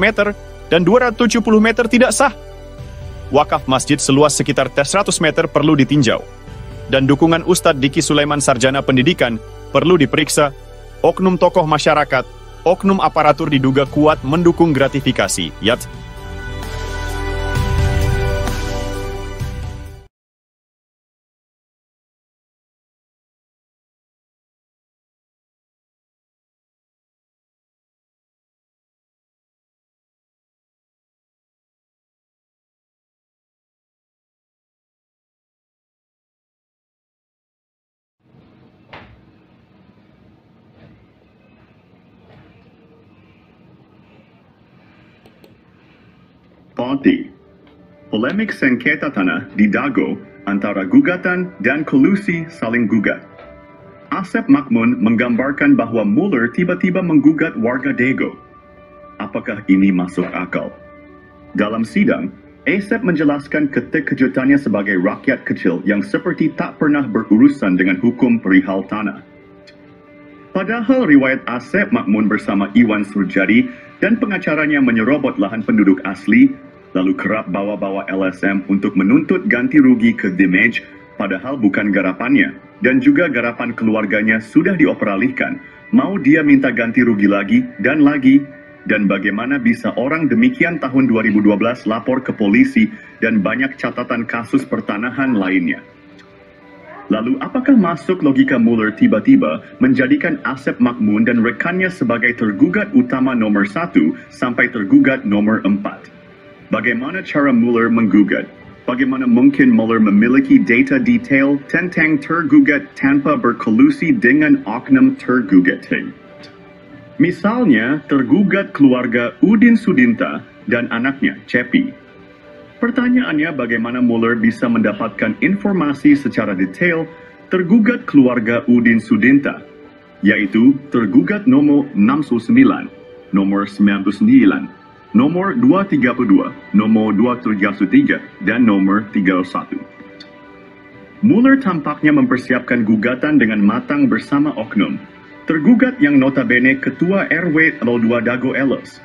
meter dan 270 meter tidak sah. Wakaf masjid seluas sekitar 100 meter perlu ditinjau. Dan dukungan Ustadz Diki Sulaiman Sarjana Pendidikan perlu diperiksa. Oknum tokoh masyarakat, oknum aparatur diduga kuat mendukung gratifikasi, yat. Polemik sengketa tanah di Dago antara gugatan dan kolusi saling gugat. Asep Makmun menggambarkan bahwa Muller tiba-tiba menggugat warga Dago. Apakah ini masuk akal? Dalam sidang, Asep menjelaskan keterkejutannya sebagai rakyat kecil yang seperti tak pernah berurusan dengan hukum perihal tanah. Padahal riwayat Asep Makmun bersama Iwan Surjadi dan pengacaranya menyerobot lahan penduduk asli, lalu kerap bawa-bawa LSM untuk menuntut ganti rugi ke Dimage, padahal bukan garapannya, dan juga garapan keluarganya sudah dioperalihkan. Mau dia minta ganti rugi lagi, dan bagaimana bisa orang demikian tahun 2012 lapor ke polisi dan banyak catatan kasus pertanahan lainnya. Lalu apakah masuk logika Muller tiba-tiba menjadikan Asep Makmun dan rekannya sebagai tergugat utama nomor 1 sampai tergugat nomor 4? Bagaimana cara Muller menggugat? Bagaimana mungkin Muller memiliki data detail tentang tergugat tanpa berkolusi dengan oknum tergugat? Misalnya, tergugat keluarga Udin Sudinta dan anaknya, Cepi. Pertanyaannya, bagaimana Mueller bisa mendapatkan informasi secara detail tergugat keluarga Udin Sudinta, yaitu tergugat nomor 69, nomor 99, nomor 232, nomor 233, dan nomor 31. Mueller tampaknya mempersiapkan gugatan dengan matang bersama oknum tergugat yang notabene Ketua RW 02 Dago Elos.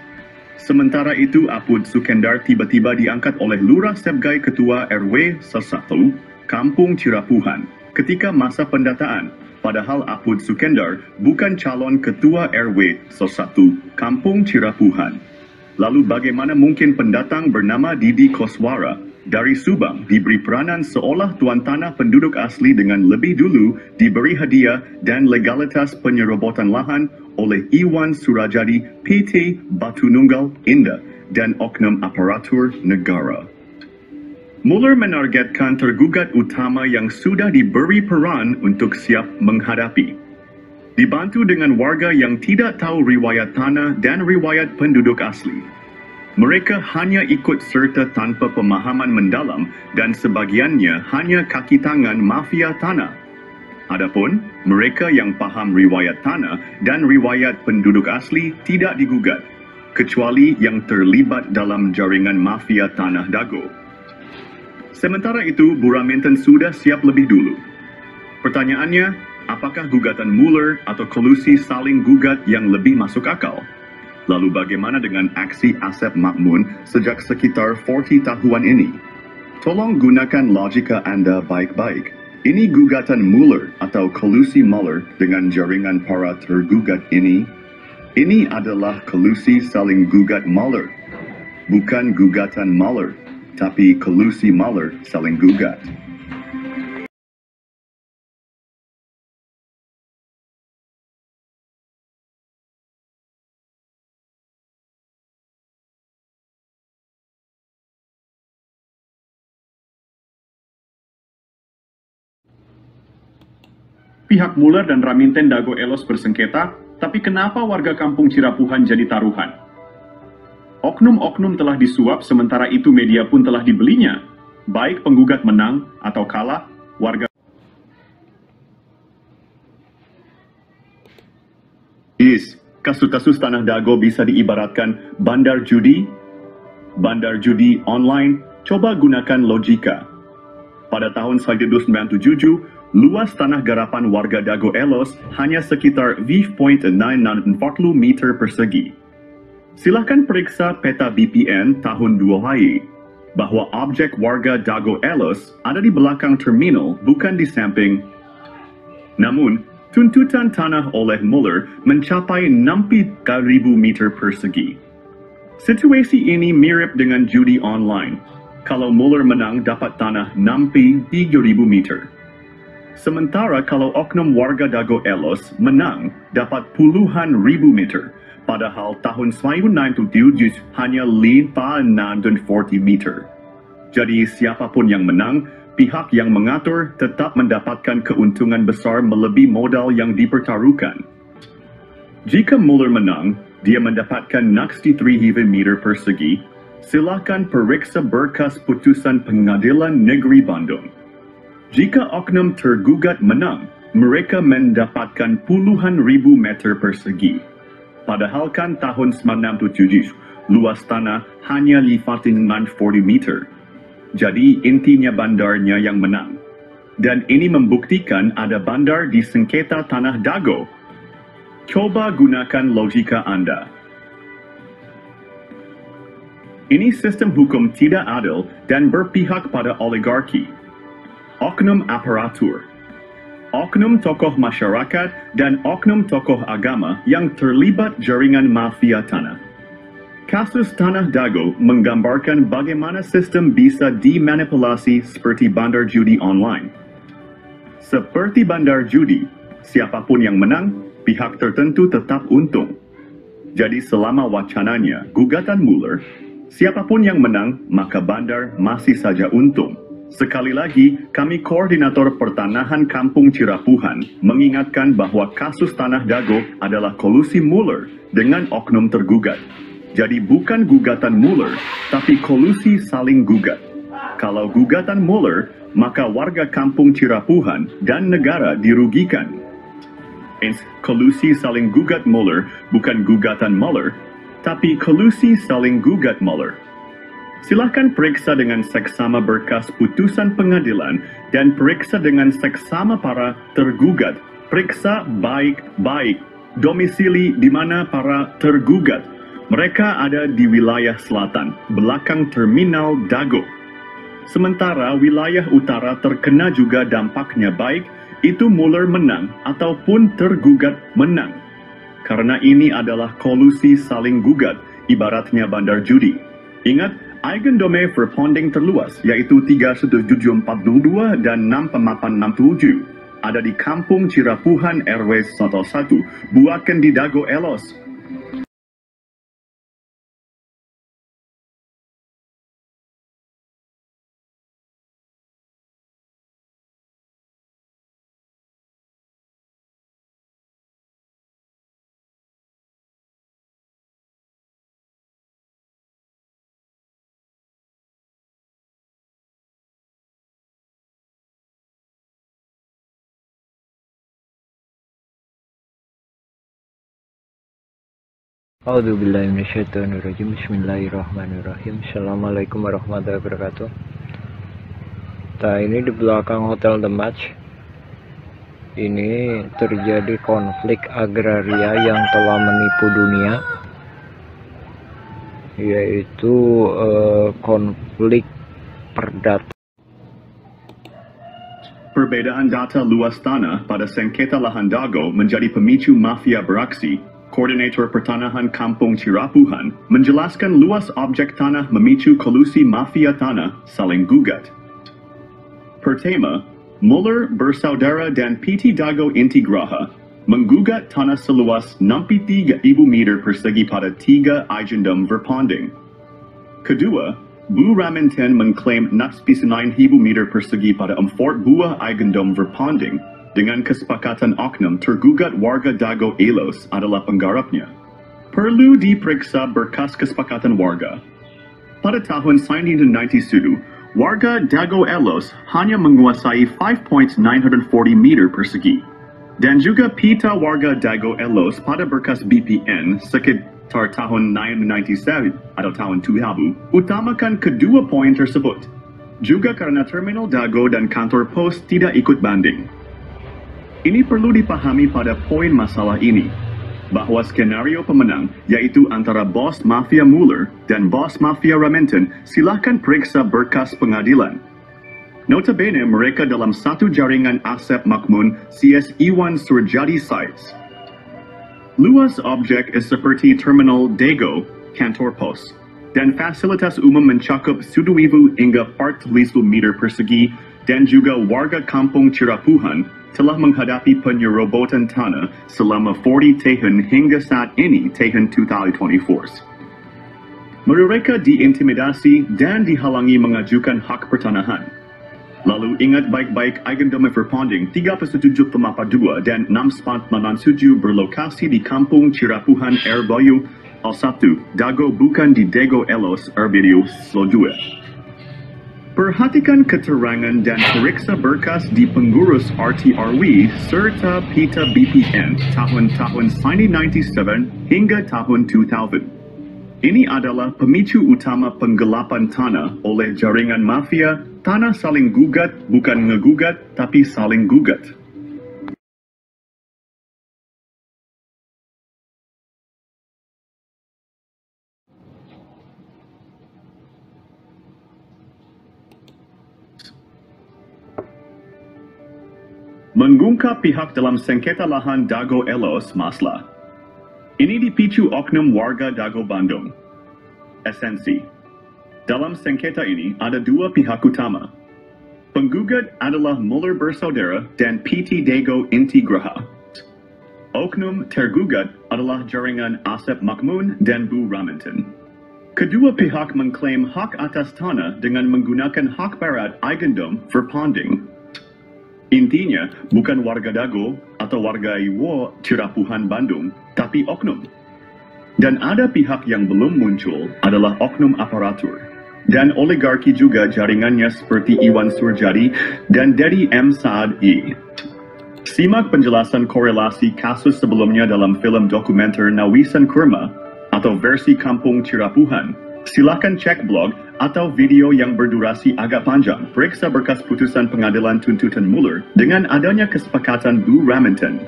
Sementara itu, Apud Sukendar tiba-tiba diangkat oleh Lurah Sebgai Ketua RW 1 Kampung Cirapuhan ketika masa pendataan, padahal Apud Sukendar bukan calon Ketua RW 1 Kampung Cirapuhan. Lalu bagaimana mungkin pendatang bernama Didi Koswara dari Subang diberi peranan seolah tuan tanah penduduk asli dengan lebih dulu diberi hadiah dan legalitas penyerobotan lahan oleh Iwan Surajadi PT Batu Nunggal Indah dan oknum aparatur negara. Mueller menargetkan tergugat utama yang sudah diberi peran untuk siap menghadapi. Dibantu dengan warga yang tidak tahu riwayat tanah dan riwayat penduduk asli. Mereka hanya ikut serta tanpa pemahaman mendalam dan sebagiannya hanya kaki tangan mafia tanah. Adapun mereka yang paham riwayat tanah dan riwayat penduduk asli tidak digugat, kecuali yang terlibat dalam jaringan mafia tanah Dago. Sementara itu, Buraminten sudah siap lebih dulu. Pertanyaannya, apakah gugatan Mueller atau kolusi saling gugat yang lebih masuk akal? Lalu bagaimana dengan aksi Asep Makmun sejak sekitar 40 tahun ini? Tolong gunakan logika Anda baik-baik. Ini gugatan Mueller atau kolusi Mueller dengan jaringan para tergugat ini. Ini adalah kolusi saling gugat Mueller. Bukan gugatan Mueller, tapi kolusi Mueller saling gugat. Pihak Mueller dan Raminten Dago Elos bersengketa, tapi kenapa warga kampung Cirapuhan jadi taruhan? Oknum-oknum telah disuap, sementara itu media pun telah dibelinya. Baik penggugat menang atau kalah, warga... Kasus-kasus Tanah Dago bisa diibaratkan bandar judi. Bandar judi online, coba gunakan logika. Pada tahun 1997, luas tanah garapan warga Dago Elos hanya sekitar 0.940 meter persegi. Silakan periksa peta BPN tahun 2000 bahwa objek warga Dago Elos ada di belakang terminal, bukan di samping. Namun, tuntutan tanah oleh Mueller mencapai 60.000 meter persegi. Situasi ini mirip dengan judi online. Kalau Mueller menang dapat tanah 63.000 meter. Sementara kalau oknum warga Dago Elos menang dapat puluhan ribu meter, padahal tahun 1997 hanya 540 meter. Jadi siapapun yang menang, pihak yang mengatur tetap mendapatkan keuntungan besar melebihi modal yang dipertaruhkan. Jika Mueller menang, dia mendapatkan 63.000 meter persegi. Silakan periksa berkas putusan Pengadilan Negeri Bandung. Jika oknum tergugat menang, mereka mendapatkan puluhan ribu meter persegi. Padahal kan tahun 1997, luas tanah hanya 540 meter. Jadi intinya bandarnya yang menang. Dan ini membuktikan ada bandar di sengketa Tanah Dago. Coba gunakan logika Anda. Ini sistem hukum tidak adil dan berpihak pada oligarki. Oknum aparatur, oknum tokoh masyarakat, dan oknum tokoh agama yang terlibat jaringan mafia tanah. Kasus Tanah Dago menggambarkan bagaimana sistem bisa dimanipulasi seperti bandar judi online. Seperti bandar judi, siapapun yang menang, pihak tertentu tetap untung. Jadi selama wacananya gugatan Mueller, siapapun yang menang, maka bandar masih saja untung. Sekali lagi, kami Koordinator Pertanahan Kampung Cirapuhan mengingatkan bahwa kasus Tanah Dago adalah kolusi Mueller dengan oknum tergugat. Jadi bukan gugatan Mueller, tapi kolusi saling gugat. Kalau gugatan Mueller, maka warga Kampung Cirapuhan dan negara dirugikan. Kolusi saling gugat Mueller bukan gugatan Mueller, tapi kolusi saling gugat Mueller. Silakan periksa dengan seksama berkas putusan pengadilan dan periksa dengan seksama para tergugat. Periksa baik-baik domisili di mana para tergugat. Mereka ada di wilayah selatan, belakang terminal Dago. Sementara wilayah utara terkena juga dampaknya baik itu Mueller menang ataupun tergugat menang. Karena ini adalah kolusi saling gugat, ibaratnya bandar judi. Ingat, Eigendome Verpanding terluas, yaitu 31742 dan 6867. Ada di Kampung Cirapuhan RW 11, buatkan di Dago Elos. A'udzubillahiminasyaitonirrajim. Bismillahirrahmanirrahim. Assalamualaikum warahmatullahi wabarakatuh. Nah, ini di belakang Hotel The Match ini terjadi konflik agraria yang telah menipu dunia, yaitu konflik perdata. Perbedaan data luas tanah pada sengketa lahan Dago menjadi pemicu mafia beraksi. Koordinator Pertanahan Kampung Cirapuhan menjelaskan luas objek tanah memicu kolusi mafia tanah saling gugat. Pertama, Mueller bersaudara dan PT Dago Intigraha menggugat tanah seluas 63.000 meter persegi pada 3 Eigendom Verpanding. Kedua, Bu Raminten mengklaim 69.000 meter persegi pada 4 buah Eigendom Verpanding. Dengan kesepakatan oknum tergugat warga Dago Elos adalah penggarapnya. Perlu diperiksa berkas kesepakatan warga. Pada tahun 1990, warga Dago Elos hanya menguasai 5.940 meter persegi. Dan juga pita warga Dago Elos pada berkas BPN sekitar tahun 1997 atau tahun 2000 utamakan kedua poin tersebut. Juga karena terminal Dago dan kantor pos tidak ikut banding. Ini perlu dipahami pada poin masalah ini, bahwa skenario pemenang, yaitu antara bos mafia Mueller dan bos mafia Raminten, silahkan periksa berkas pengadilan. Notabene mereka dalam satu jaringan Asep Makmun CS Iwan Surjadi sites. Luas objek seperti terminal Dago, kantor pos, dan fasilitas umum mencakup 1,000 hingga 4,000 meter persegi, dan juga warga Kampung Cirapuhan telah menghadapi penyerobotan tanah selama 40 tahun hingga saat ini tahun 2024. Mereka diintimidasi dan dihalangi mengajukan hak pertanahan. Lalu ingat baik-baik Eigendom Verpanding 377 dan 6497 berlokasi di Kampung Cirapuhan RW 1, Dago bukan di Dago Elos RW 2. Perhatikan keterangan dan periksa berkas di pengurus RTRW serta pita BPN tahun-tahun 1997 hingga tahun 2000. Ini adalah pemicu utama penggelapan tanah oleh jaringan mafia. Tanah saling gugat, bukan ngegugat, tapi saling gugat. Mengungkap pihak dalam sengketa lahan Dago Elos Masla. Ini dipicu oknum warga Dago Bandung. Esensi. Dalam sengketa ini ada dua pihak utama. Penggugat adalah Mueller bersaudara dan PT Dago Intigraha. Oknum tergugat adalah jaringan Asep Makmun dan Bu Raminten. Kedua pihak mengklaim hak atas tanah dengan menggunakan hak barat Eigendom Verpanding. Intinya, bukan warga Dago atau warga Iwo Cirapuhan Bandung, tapi oknum. Dan ada pihak yang belum muncul adalah oknum aparatur. Dan oligarki juga jaringannya seperti Iwan Surjadi dan Dedi M. Saad I. Simak penjelasan korelasi kasus sebelumnya dalam film dokumenter Nawisan Kurma atau versi Kampung Cirapuhan. Silakan cek blog atau video yang berdurasi agak panjang. Periksa berkas putusan pengadilan tuntutan Mueller dengan adanya kesepakatan Bu Raminten.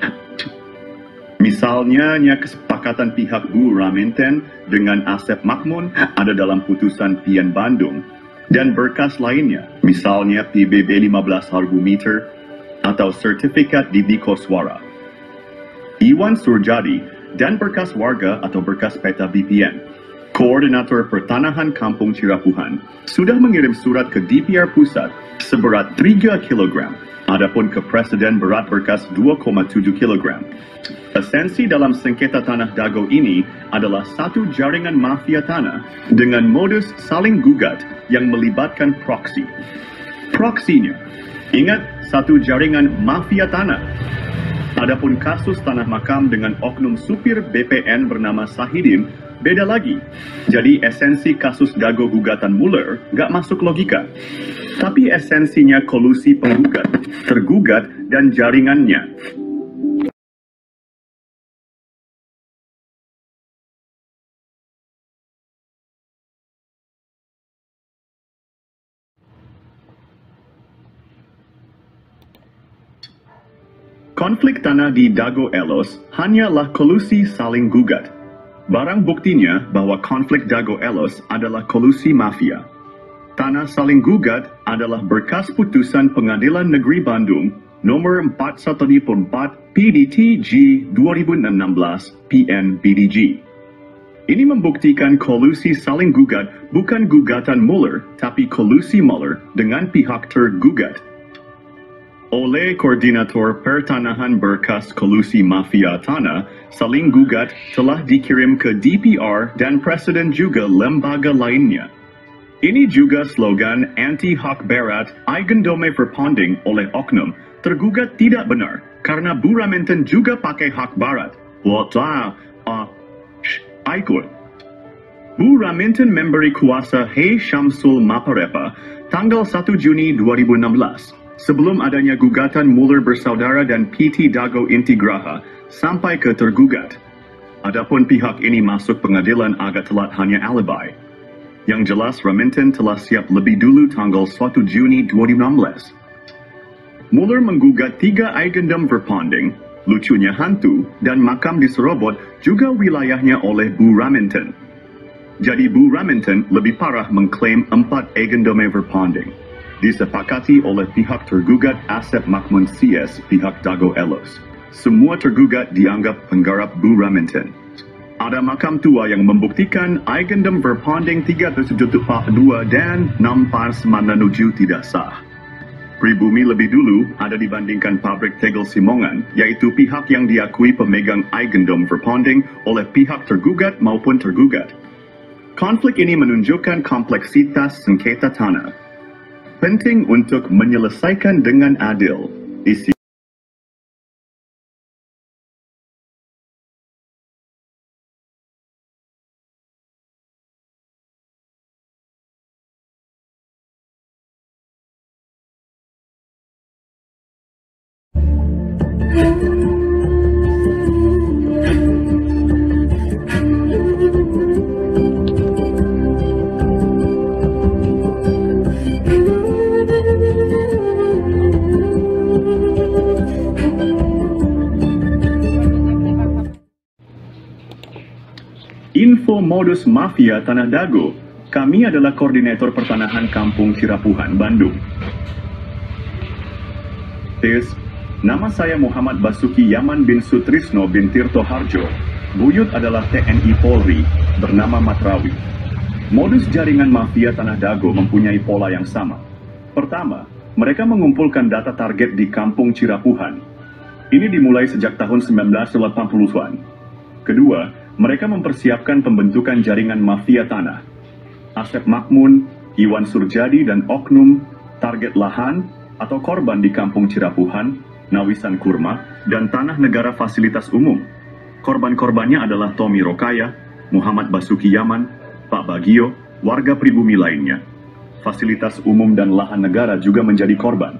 Misalnya, kesepakatan pihak Bu Raminten dengan Asep Makmun ada dalam putusan PN Bandung. Dan berkas lainnya, misalnya PBB 15 harga meter atau sertifikat Didi Koswara. Iwan Surjadi dan berkas warga atau berkas peta BPN. Koordinator Pertanahan Kampung Cirapuhan sudah mengirim surat ke DPR Pusat seberat 3 kg. Adapun ke Presiden berat berkas 2,7 kg. Esensi dalam sengketa tanah Dago ini adalah satu jaringan mafia tanah dengan modus saling gugat yang melibatkan proksi. Proksinya, ingat, satu jaringan mafia tanah. Adapun kasus tanah makam dengan oknum supir BPN bernama Sahidin, beda lagi. Jadi esensi kasus Dago gugatan Mueller gak masuk logika. Tapi esensinya kolusi penggugat, tergugat, dan jaringannya. Konflik tanah di Dago Elos hanyalah kolusi saling gugat. Barang buktinya bahwa konflik Dago Elos adalah kolusi mafia. Tanah saling gugat adalah berkas putusan Pengadilan Negeri Bandung nomor 414 PDTG 2016 PN-BDG. Ini membuktikan kolusi saling gugat bukan gugatan Mueller, tapi kolusi Mueller dengan pihak tergugat. Oleh Koordinator Pertanahan berkas kolusi mafia tanah, saling gugat telah dikirim ke DPR dan Presiden juga lembaga lainnya. Ini juga slogan anti-hak barat Eigendome Verpanding oleh oknum tergugat tidak benar karena Bu Raminten juga pakai hak barat. Ikut. Bu Raminten memberi kuasa Hei Syamsul Maparepa tanggal 1 Juni 2016. Sebelum adanya gugatan Mueller bersaudara dan PT Dago Intigraha sampai ke tergugat. Adapun pihak ini masuk pengadilan agak telat hanya alibi. Yang jelas Raminten telah siap lebih dulu tanggal 1 Juni 2016. Mueller menggugat 3 Eigendom Verpanding, lucunya hantu, dan makam di Serobot juga wilayahnya oleh Bu Raminten. Jadi Bu Raminten lebih parah mengklaim 4 Eigendom Verpanding. Disepakati oleh pihak tergugat Asep Makmun CS pihak Dago Elos. Semua tergugat dianggap penggarap Bu Raminten. Ada makam tua yang membuktikan Eigendom Verpanding 372 dan 6 tidak sah. Pribumi lebih dulu ada dibandingkan pabrik tegel Simongan, yaitu pihak yang diakui pemegang Eigendom Verpanding oleh pihak tergugat maupun tergugat. Konflik ini menunjukkan kompleksitas sengketa tanah. Penting untuk menyelesaikan dengan adil. Isi Info modus mafia Tanah Dago. Kami adalah Koordinator Pertanahan Kampung Cirapuhan, Bandung. Nama saya Muhammad Basuki Yaman bin Sutrisno bin Tirto Harjo. Buyut adalah TNI Polri, bernama Matrawi. Modus jaringan mafia Tanah Dago mempunyai pola yang sama. Pertama, mereka mengumpulkan data target di Kampung Cirapuhan. Ini dimulai sejak tahun 1980-an. Kedua, mereka mempersiapkan pembentukan jaringan mafia tanah. Asep Makmun, Iwan Surjadi, dan oknum target lahan atau korban di Kampung Cirapuhan, Nawisan Kurma, dan Tanah Negara Fasilitas Umum. Korban-korbannya adalah Tommy Rokaya, Muhammad Basuki Yaman, Pak Bagio, warga pribumi lainnya. Fasilitas umum dan lahan negara juga menjadi korban.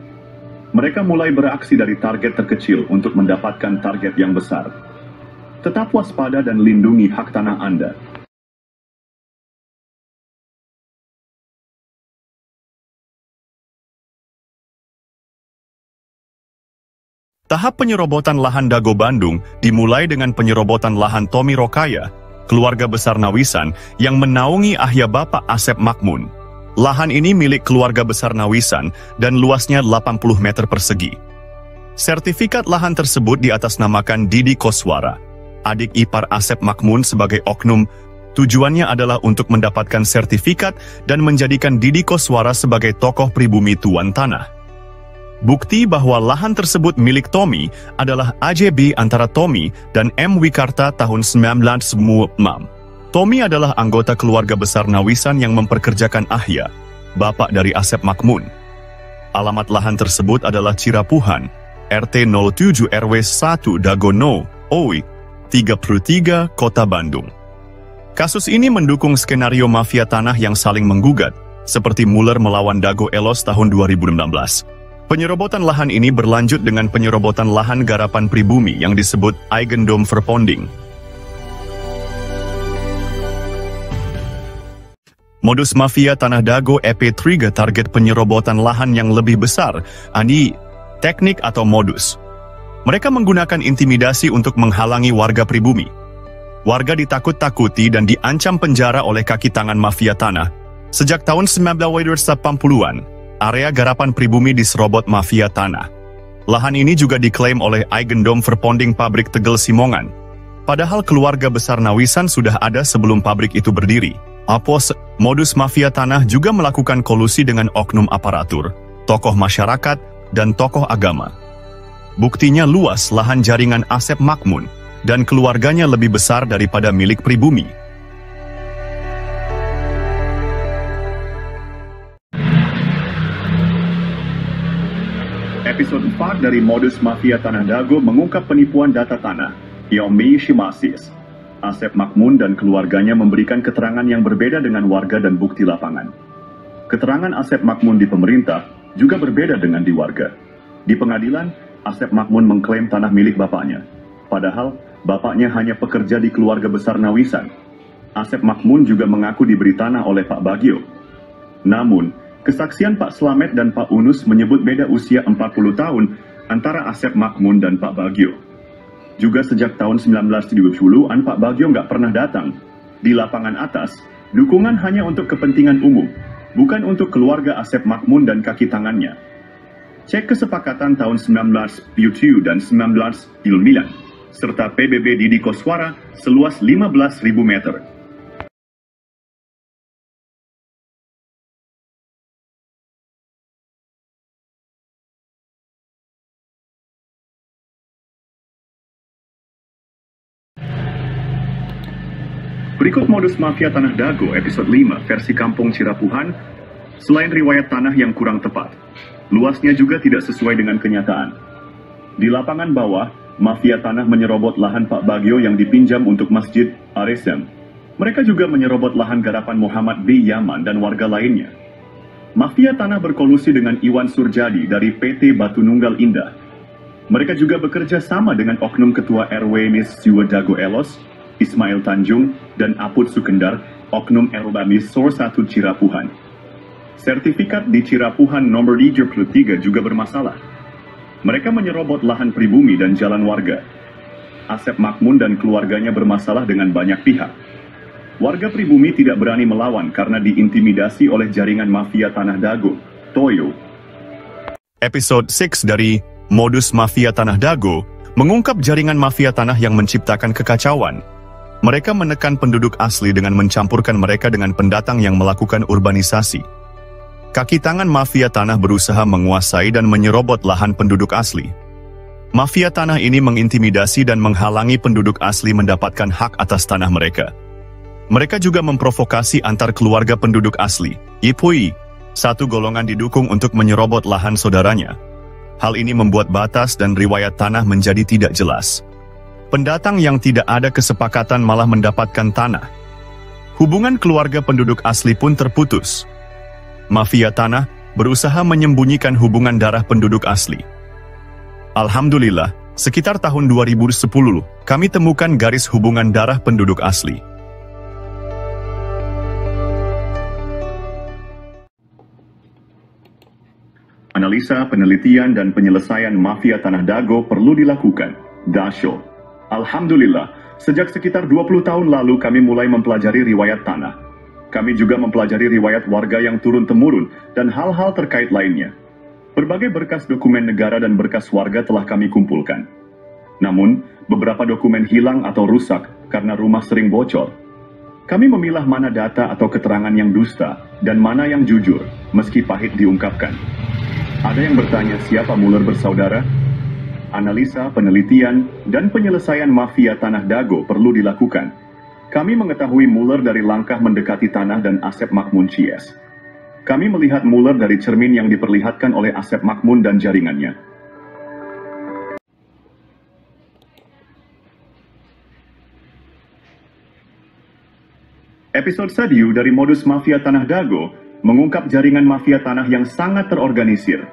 Mereka mulai beraksi dari target terkecil untuk mendapatkan target yang besar. Tetap waspada dan lindungi hak tanah Anda. Tahap penyerobotan lahan Dago Bandung dimulai dengan penyerobotan lahan Tommy Rokaya, keluarga besar Nawisan yang menaungi ayah Bapak Asep Makmun. Lahan ini milik keluarga besar Nawisan dan luasnya 80 meter persegi. Sertifikat lahan tersebut diatasnamakan Didi Koswara, adik ipar Asep Makmun sebagai oknum. Tujuannya adalah untuk mendapatkan sertifikat dan menjadikan Didi Koswara sebagai tokoh pribumi tuan tanah. Bukti bahwa lahan tersebut milik Tommy adalah AJB antara Tommy dan M. Wikarta tahun 1996. Tommy adalah anggota keluarga besar Nawisan yang memperkerjakan Ahya, bapak dari Asep Makmun. Alamat lahan tersebut adalah Cirapuhan, RT 07 RW 1 Dagono, OI, 33, Kota Bandung. Kasus ini mendukung skenario mafia tanah yang saling menggugat, seperti Muller melawan Dago Elos tahun 2016. Penyerobotan lahan ini berlanjut dengan penyerobotan lahan garapan pribumi yang disebut Eigendom Verponding. Modus mafia tanah Dago EP3 target penyerobotan lahan yang lebih besar, ani teknik atau modus. Mereka menggunakan intimidasi untuk menghalangi warga pribumi. Warga ditakut-takuti dan diancam penjara oleh kaki tangan mafia tanah. Sejak tahun 1980-an, area garapan pribumi diserobot mafia tanah. Lahan ini juga diklaim oleh Eigendom Verponding pabrik Tegel Simongan. Padahal keluarga besar Nawisan sudah ada sebelum pabrik itu berdiri. Modus mafia tanah juga melakukan kolusi dengan oknum aparatur, tokoh masyarakat, dan tokoh agama. Buktinya luas lahan jaringan Asep Makmun, dan keluarganya lebih besar daripada milik pribumi. Episode 4 dari Modus Mafia Tanah Dago mengungkap penipuan data tanah, Yomi Shimasis. Asep Makmun dan keluarganya memberikan keterangan yang berbeda dengan warga dan bukti lapangan. Keterangan Asep Makmun di pemerintah juga berbeda dengan di warga. Di pengadilan, Asep Makmun mengklaim tanah milik bapaknya. Padahal, bapaknya hanya pekerja di keluarga besar Nawisan. Asep Makmun juga mengaku diberi tanah oleh Pak Bagio. Namun, kesaksian Pak Slamet dan Pak Unus menyebut beda usia 40 tahun antara Asep Makmun dan Pak Bagio. Juga sejak tahun 1970-an Pak Bagio nggak pernah datang. Di lapangan atas, dukungan hanya untuk kepentingan umum, bukan untuk keluarga Asep Makmun dan kaki tangannya. Cek kesepakatan tahun 1977 dan 1999, serta PBB Didi Koswara seluas 15.000 meter. Berikut modus mafia tanah Dago episode 5 versi Kampung Cirapuhan. Selain riwayat tanah yang kurang tepat, luasnya juga tidak sesuai dengan kenyataan. Di lapangan bawah, mafia tanah menyerobot lahan Pak Bagio yang dipinjam untuk Masjid Aresem. Mereka juga menyerobot lahan garapan Muhammad B. Yaman dan warga lainnya. Mafia tanah berkolusi dengan Iwan Surjadi dari PT Batu Nunggal Indah. Mereka juga bekerja sama dengan oknum ketua RW Nis Jiwa Dago Elos, Ismail Tanjung, dan Aput Sukendar, oknum Erbamis Sor 1 Cirapuhan. Sertifikat di Cirapuhan nomor 33 juga bermasalah. Mereka menyerobot lahan pribumi dan jalan warga. Asep Makmun dan keluarganya bermasalah dengan banyak pihak. Warga pribumi tidak berani melawan karena diintimidasi oleh jaringan mafia tanah Dago, Toyo. Episode 6 dari Modus Mafia Tanah Dago mengungkap jaringan mafia tanah yang menciptakan kekacauan. Mereka menekan penduduk asli dengan mencampurkan mereka dengan pendatang yang melakukan urbanisasi. Kaki tangan mafia tanah berusaha menguasai dan menyerobot lahan penduduk asli. Mafia tanah ini mengintimidasi dan menghalangi penduduk asli mendapatkan hak atas tanah mereka. Mereka juga memprovokasi antar keluarga penduduk asli, Yipui. Satu golongan didukung untuk menyerobot lahan saudaranya. Hal ini membuat batas dan riwayat tanah menjadi tidak jelas. Pendatang yang tidak ada kesepakatan malah mendapatkan tanah. Hubungan keluarga penduduk asli pun terputus. Mafia tanah berusaha menyembunyikan hubungan darah penduduk asli. Alhamdulillah, sekitar tahun 2010, kami temukan garis hubungan darah penduduk asli. Analisa, penelitian, dan penyelesaian mafia Tanah Dago perlu dilakukan. Dasho. Alhamdulillah, sejak sekitar 20 tahun lalu kami mulai mempelajari riwayat tanah. Kami juga mempelajari riwayat warga yang turun-temurun dan hal-hal terkait lainnya. Berbagai berkas dokumen negara dan berkas warga telah kami kumpulkan. Namun, beberapa dokumen hilang atau rusak karena rumah sering bocor. Kami memilah mana data atau keterangan yang dusta dan mana yang jujur, meski pahit diungkapkan. Ada yang bertanya siapa Muller bersaudara? Analisa, penelitian, dan penyelesaian mafia Tanah Dago perlu dilakukan. Kami mengetahui Muller dari langkah mendekati tanah dan Asep Makmun Cies. Kami melihat Muller dari cermin yang diperlihatkan oleh Asep Makmun dan jaringannya. Episode Sadiu dari modus mafia Tanah Dago mengungkap jaringan mafia tanah yang sangat terorganisir.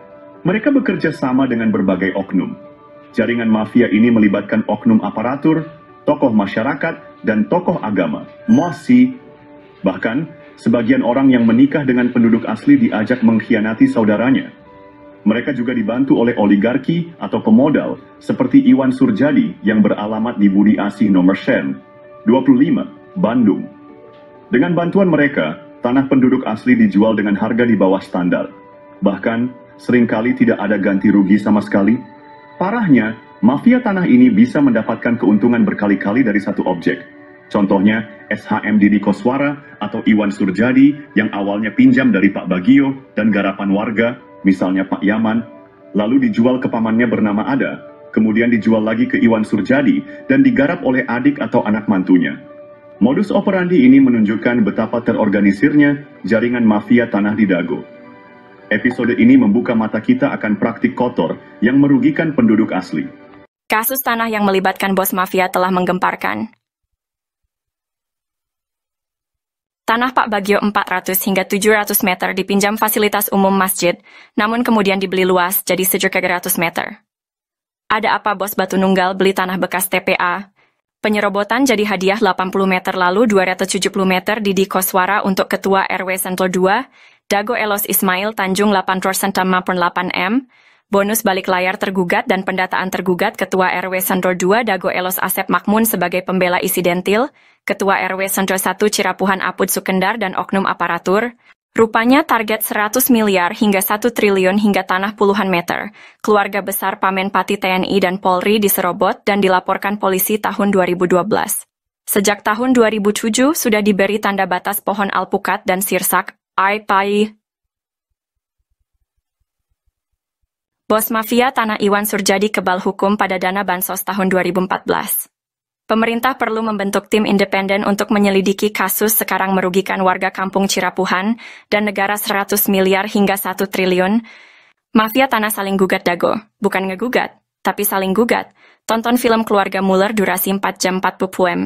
Mereka bekerja sama dengan berbagai oknum. Jaringan mafia ini melibatkan oknum aparatur, tokoh masyarakat, dan tokoh agama, mosi. Bahkan, sebagian orang yang menikah dengan penduduk asli diajak mengkhianati saudaranya. Mereka juga dibantu oleh oligarki atau pemodal, seperti Iwan Surjadi yang beralamat di Budi Asih nomor Sen, 25, Bandung. Dengan bantuan mereka, tanah penduduk asli dijual dengan harga di bawah standar. Bahkan, seringkali tidak ada ganti rugi sama sekali. Parahnya, mafia tanah ini bisa mendapatkan keuntungan berkali-kali dari satu objek. Contohnya, SHM Didi Koswara atau Iwan Surjadi yang awalnya pinjam dari Pak Bagio dan garapan warga, misalnya Pak Yaman, lalu dijual ke pamannya bernama Ada, kemudian dijual lagi ke Iwan Surjadi dan digarap oleh adik atau anak mantunya. Modus operandi ini menunjukkan betapa terorganisirnya jaringan mafia tanah di Dago. Episode ini membuka mata kita akan praktik kotor yang merugikan penduduk asli. Kasus tanah yang melibatkan bos mafia telah menggemparkan. Tanah Pak Bagio 400 hingga 700 meter dipinjam fasilitas umum masjid, namun kemudian dibeli luas jadi 700 meter. Ada apa bos Batu Nunggal beli tanah bekas TPA? Penyerobotan jadi hadiah 80 meter lalu 270 meter Didi Koswara untuk Ketua RW Sentul 2, Dago Elos Ismail Tanjung 8% 8M, bonus balik layar tergugat dan pendataan tergugat Ketua RW Sentul 2 Dago Elos Asep Makmun sebagai pembela isidentil, Ketua RW Sentul 1 Cirapuhan Apud Sukendar dan oknum aparatur. Rupanya target 100 miliar hingga 1 triliun hingga tanah puluhan meter. Keluarga besar Pamenpati TNI dan Polri diserobot dan dilaporkan polisi tahun 2012. Sejak tahun 2007 sudah diberi tanda batas pohon alpukat dan sirsak, AIPAI. Bos mafia tanah Iwan Surjadi kebal hukum pada dana bansos tahun 2014. Pemerintah perlu membentuk tim independen untuk menyelidiki kasus sekarang merugikan warga kampung Cirapuhan dan negara 100 miliar hingga 1 triliun. Mafia tanah saling gugat Dago, bukan ngegugat, tapi saling gugat. Tonton film Keluarga Muller durasi 4 jam 40 m.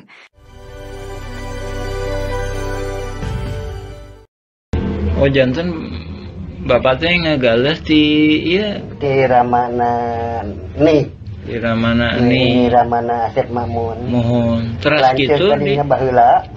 Oh jantan, bapaknya ngegales di iya. Di Ramana nih. Di Ramana nih. Di Ramana Asep Makmun. Mohon. Terus gitu di.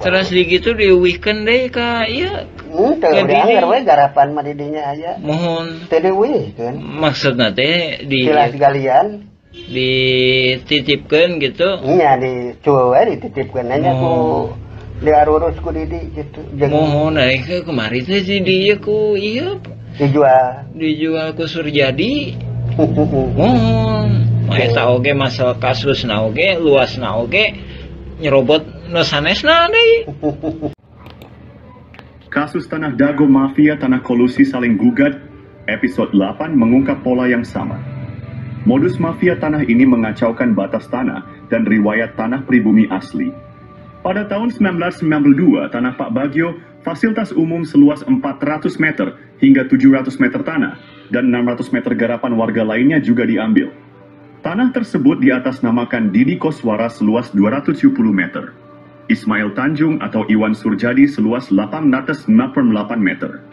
Terus di gitu di weekend deh kak, iya. Teu dianggar we garapan mah didinya aya. Mohon. Teu dieuwihkeun. Maksudna teh di. Silas galian. Dititipkeun gitu. Iya dicuwe we dititipkeun nya ku diarurus ku Didi gitu. Mohon ke kemari teh si dia ku iya. Dijual ku Surjadi. Mohon. Eta oge masalah kasus na oge, luas na oge, nyerobot nu sanesna deui. Kasus Tanah Dago Mafia Tanah Kolusi Saling Gugat, episode 8 mengungkap pola yang sama. Modus mafia tanah ini mengacaukan batas tanah dan riwayat tanah pribumi asli. Pada tahun 1992, tanah Pak Bagio, fasilitas umum seluas 400 meter hingga 700 meter tanah, dan 600 meter garapan warga lainnya juga diambil. Tanah tersebut diatasnamakan Didi Koswara seluas 270 meter. Ismail Tanjung atau Iwan Surjadi seluas 898 meter.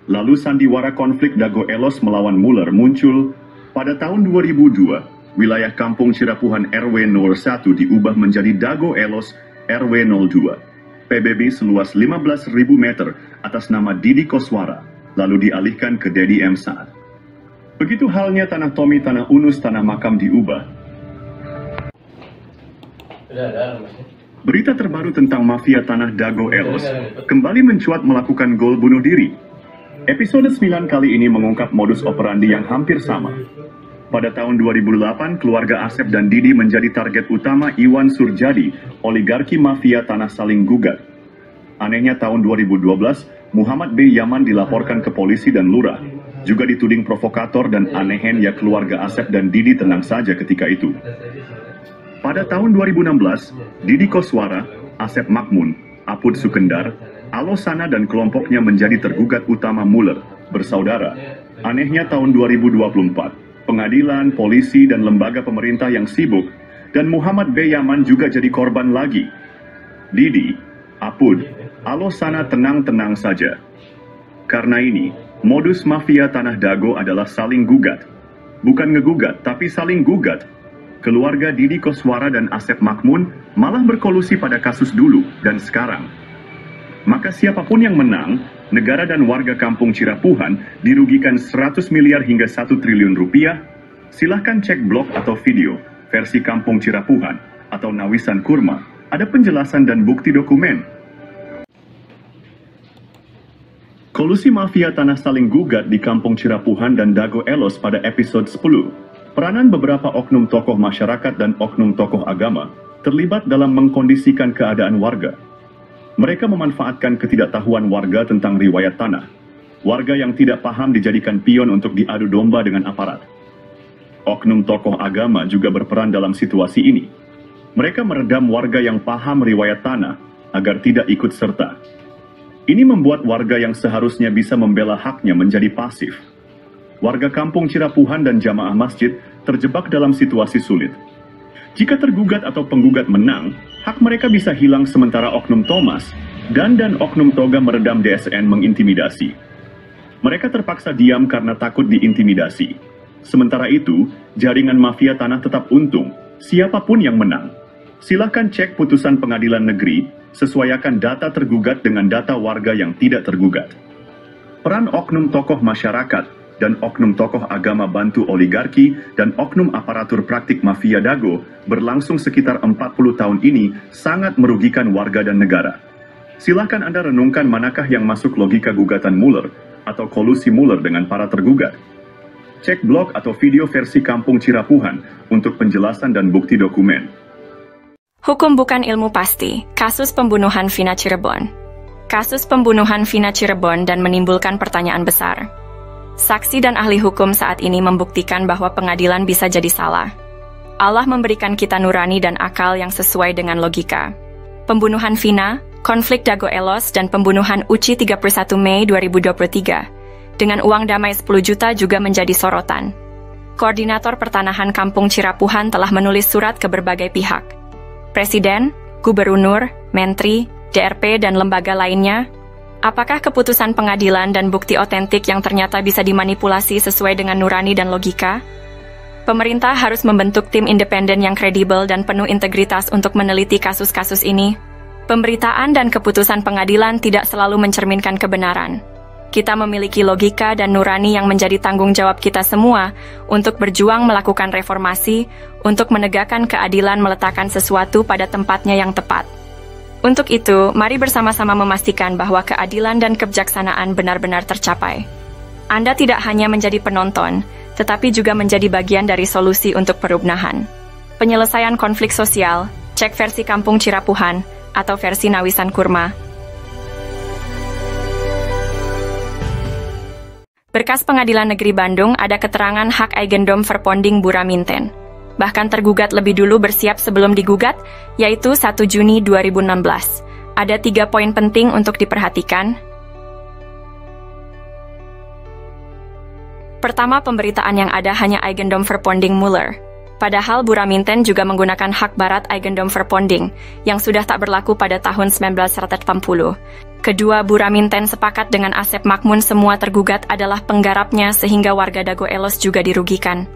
Lalu sandiwara konflik Dago Elos melawan Muller muncul. Pada tahun 2002, wilayah Kampung Cirapuhan RW 01 diubah menjadi Dago Elos RW 02. PBB seluas 15.000 meter atas nama Didi Koswara, lalu dialihkan ke Dedi M. Saad. Begitu halnya tanah Tommy, tanah Unus, tanah makam diubah. Berita terbaru tentang mafia tanah Dago Elos kembali mencuat melakukan gol bunuh diri. Episode 9 kali ini mengungkap modus operandi yang hampir sama. Pada tahun 2008, keluarga Asep dan Didi menjadi target utama Iwan Surjadi, oligarki mafia tanah saling gugat. Anehnya tahun 2012, Muhammad B. Yaman dilaporkan ke polisi dan lurah. Juga dituding provokator dan anehen ya keluarga Asep dan Didi tenang saja ketika itu. Pada tahun 2016, Didi Koswara, Asep Makmun, Apud Sukendar, Alosana dan kelompoknya menjadi tergugat utama Muller, bersaudara. Anehnya tahun 2024, pengadilan, polisi, dan lembaga pemerintah yang sibuk, dan Muhammad B. Yaman juga jadi korban lagi. Didi, Apud, Alosana tenang-tenang saja. Karena ini, modus mafia tanah Dago adalah saling gugat. Bukan ngegugat, tapi saling gugat. Keluarga Didi Koswara dan Asep Makmun malah berkolusi pada kasus dulu dan sekarang. Maka siapapun yang menang, negara dan warga Kampung Cirapuhan dirugikan 100 miliar hingga 1 triliun rupiah. Silahkan cek blog atau video versi Kampung Cirapuhan atau Nawisan Kurma. Ada penjelasan dan bukti dokumen. Kolusi mafia tanah saling gugat di Kampung Cirapuhan dan Dago Elos pada episode 10. Peranan beberapa oknum tokoh masyarakat dan oknum tokoh agama terlibat dalam mengkondisikan keadaan warga. Mereka memanfaatkan ketidaktahuan warga tentang riwayat tanah. Warga yang tidak paham dijadikan pion untuk diadu domba dengan aparat. Oknum tokoh agama juga berperan dalam situasi ini. Mereka meredam warga yang paham riwayat tanah agar tidak ikut serta. Ini membuat warga yang seharusnya bisa membela haknya menjadi pasif. Warga Kampung Cirapuhan dan jamaah masjid terjebak dalam situasi sulit. Jika tergugat atau penggugat menang, hak mereka bisa hilang sementara oknum Thomas dan oknum Toga meredam DSN mengintimidasi. Mereka terpaksa diam karena takut diintimidasi. Sementara itu, jaringan mafia tanah tetap untung, siapapun yang menang. Silahkan cek putusan pengadilan negeri, sesuaikan data tergugat dengan data warga yang tidak tergugat. Peran oknum tokoh masyarakat dan oknum tokoh agama bantu oligarki dan oknum aparatur praktik mafia Dago berlangsung sekitar 40 tahun ini sangat merugikan warga dan negara. Silahkan Anda renungkan manakah yang masuk logika gugatan Muller atau kolusi Muller dengan para tergugat. Cek blog atau video versi Kampung Cirapuhan untuk penjelasan dan bukti dokumen. Hukum bukan ilmu pasti. Kasus pembunuhan Vina Cirebon. Kasus pembunuhan Vina Cirebon dan menimbulkan pertanyaan besar. Saksi dan ahli hukum saat ini membuktikan bahwa pengadilan bisa jadi salah. Allah memberikan kita nurani dan akal yang sesuai dengan logika. Pembunuhan Vina, konflik Dago Elos, dan pembunuhan Uci 31 Mei 2023 dengan uang damai 10 juta juga menjadi sorotan. Koordinator Pertanahan Kampung Cirapuhan telah menulis surat ke berbagai pihak. Presiden, Gubernur, Menteri, DRP, dan lembaga lainnya. Apakah keputusan pengadilan dan bukti otentik yang ternyata bisa dimanipulasi sesuai dengan nurani dan logika? Pemerintah harus membentuk tim independen yang kredibel dan penuh integritas untuk meneliti kasus-kasus ini. Pemberitaan dan keputusan pengadilan tidak selalu mencerminkan kebenaran. Kita memiliki logika dan nurani yang menjadi tanggung jawab kita semua untuk berjuang melakukan reformasi, untuk menegakkan keadilan, meletakkan sesuatu pada tempatnya yang tepat. Untuk itu, mari bersama-sama memastikan bahwa keadilan dan kebijaksanaan benar-benar tercapai. Anda tidak hanya menjadi penonton, tetapi juga menjadi bagian dari solusi untuk perubahan. Penyelesaian konflik sosial, cek versi Kampung Cirapuhan, atau versi Nawisan Kurma. Berkas Pengadilan Negeri Bandung ada keterangan hak Eigendom Verponding Buraminten. bahkan tergugat lebih dulu bersiap sebelum digugat, yaitu 1 Juni 2016. Ada 3 poin penting untuk diperhatikan. Pertama, pemberitaan yang ada hanya Eigendom Verponding Muller. Padahal Buraminten juga menggunakan hak barat Eigendom Verponding, yang sudah tak berlaku pada tahun 1980. Kedua, Buraminten sepakat dengan Asep Makmun semua tergugat adalah penggarapnya sehingga warga Dago Elos juga dirugikan.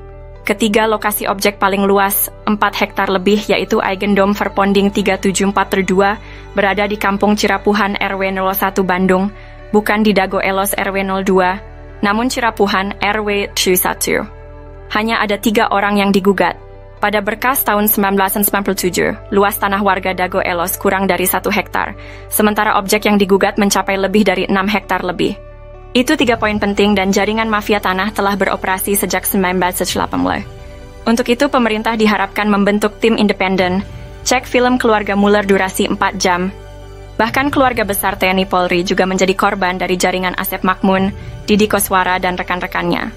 Ketiga, lokasi objek paling luas, 4 hektar lebih, yaitu Eigendom Verponding 374/2, berada di Kampung Cirapuhan RW 01 Bandung, bukan di Dago Elos RW 02, namun Cirapuhan RW 1. Hanya ada 3 orang yang digugat. Pada berkas tahun 1997, luas tanah warga Dago Elos kurang dari 1 hektar, sementara objek yang digugat mencapai lebih dari 6 hektar lebih. Itu 3 poin penting dan jaringan mafia tanah telah beroperasi sejak 1918. Untuk itu, pemerintah diharapkan membentuk tim independen, cek film keluarga Muller durasi 4 jam. Bahkan keluarga besar TNI Polri juga menjadi korban dari jaringan Asep Makmun, Didi Koswara, dan rekan-rekannya.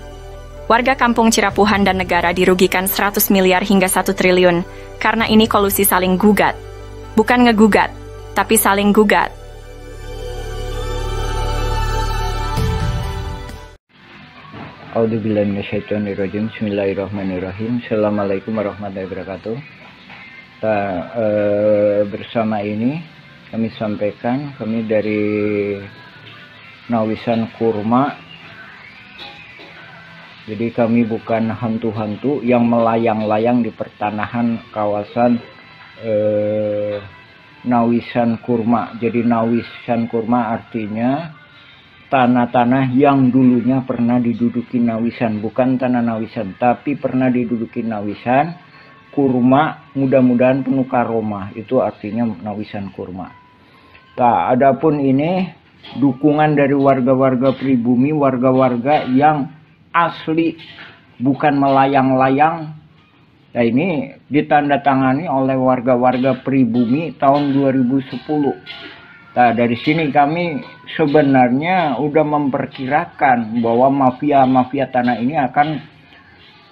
Warga kampung Cirapuhan dan negara dirugikan 100 miliar hingga 1 triliun, karena ini kolusi saling gugat. Bukan ngegugat, tapi saling gugat. A'udzubillahiminasyaitonirrajim. Bismillahirrahmanirrahim. Assalamualaikum warahmatullahi wabarakatuh. Bersama ini kami sampaikan, kami dari Nawisan Kurma. Jadi kami bukan hantu-hantu yang melayang-layang di pertanahan kawasan Nawisan Kurma. Jadi Nawisan Kurma artinya tanah-tanah yang dulunya pernah diduduki Nawisan, bukan tanah Nawisan, tapi pernah diduduki Nawisan. Kurma mudah-mudahan penuh karomah, itu artinya Nawisan Kurma. Nah, adapun ini dukungan dari warga-warga pribumi, warga-warga yang asli, bukan melayang-layang. Nah, ini ditandatangani oleh warga-warga pribumi tahun 2010. Nah, dari sini kami sebenarnya udah memperkirakan bahwa mafia-mafia tanah ini akan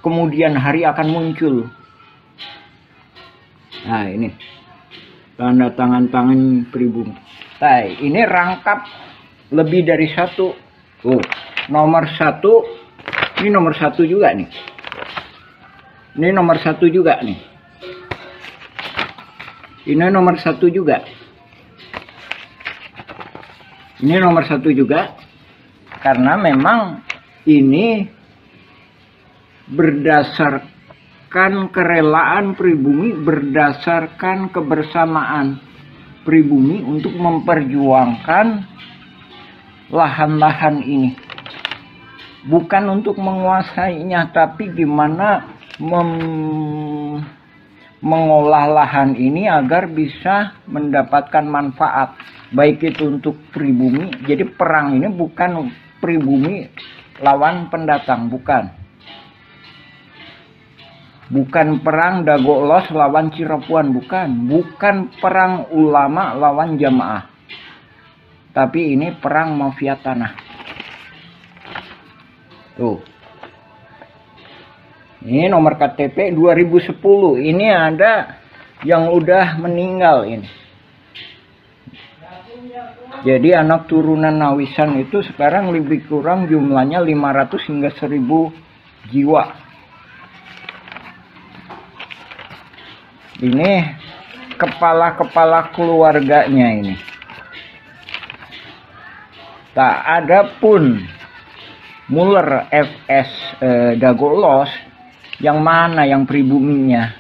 kemudian hari akan muncul. Nah, ini tanda tangan pribumi. Nah, ini rangkap lebih dari 1. Nomor 1. Ini nomor 1 juga nih. Ini nomor 1 juga nih. Ini nomor 1 juga. Ini nomor 1 juga, karena memang ini berdasarkan kerelaan pribumi, berdasarkan kebersamaan pribumi untuk memperjuangkan lahan-lahan ini. Bukan untuk menguasainya, tapi gimana mengolah lahan ini agar bisa mendapatkan manfaat. Baik itu untuk pribumi. Jadi perang ini bukan pribumi lawan pendatang, bukan. Bukan perang Dago Elos lawan Cirapuhan, bukan. Bukan perang ulama lawan jamaah. Tapi ini perang mafia tanah. Tuh. Ini nomor KTP 2010. Ini ada yang udah meninggal ini. Jadi anak turunan Nawisan itu sekarang lebih kurang jumlahnya 500 hingga 1000 jiwa. Ini kepala-kepala keluarganya ini. Tak ada pun Muller FS Dago Elos yang mana yang pribuminya.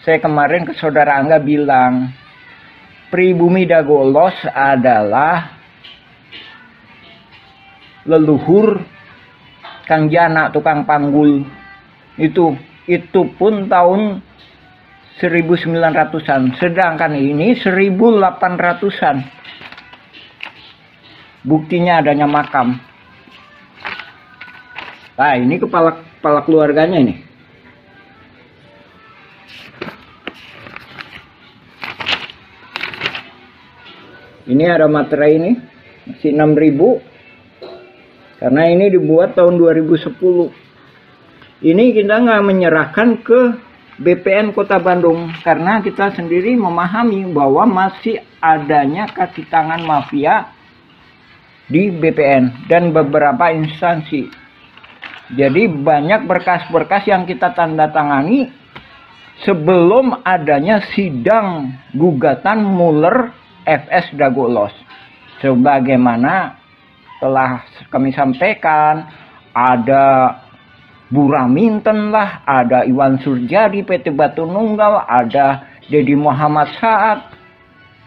Saya kemarin ke saudara Angga bilang pribumi Dago Elos adalah leluhur Kang Jana tukang panggul. Itu pun tahun 1900-an, sedangkan ini 1800-an. Buktinya adanya makam. Nah, ini kepala keluarganya ini. Ini ada materai ini, masih 6.000. Karena ini dibuat tahun 2010. Ini kita nggak menyerahkan ke BPN Kota Bandung, karena kita sendiri memahami bahwa masih adanya kaki tangan mafia di BPN dan beberapa instansi. Jadi banyak berkas-berkas yang kita tanda tangani sebelum adanya sidang gugatan Muller FS Dagolos. Sebagaimana telah kami sampaikan, ada Buraminten lah, ada Iwan Surjadi PT Batu Nunggal, ada Dedi Muhammad Saad.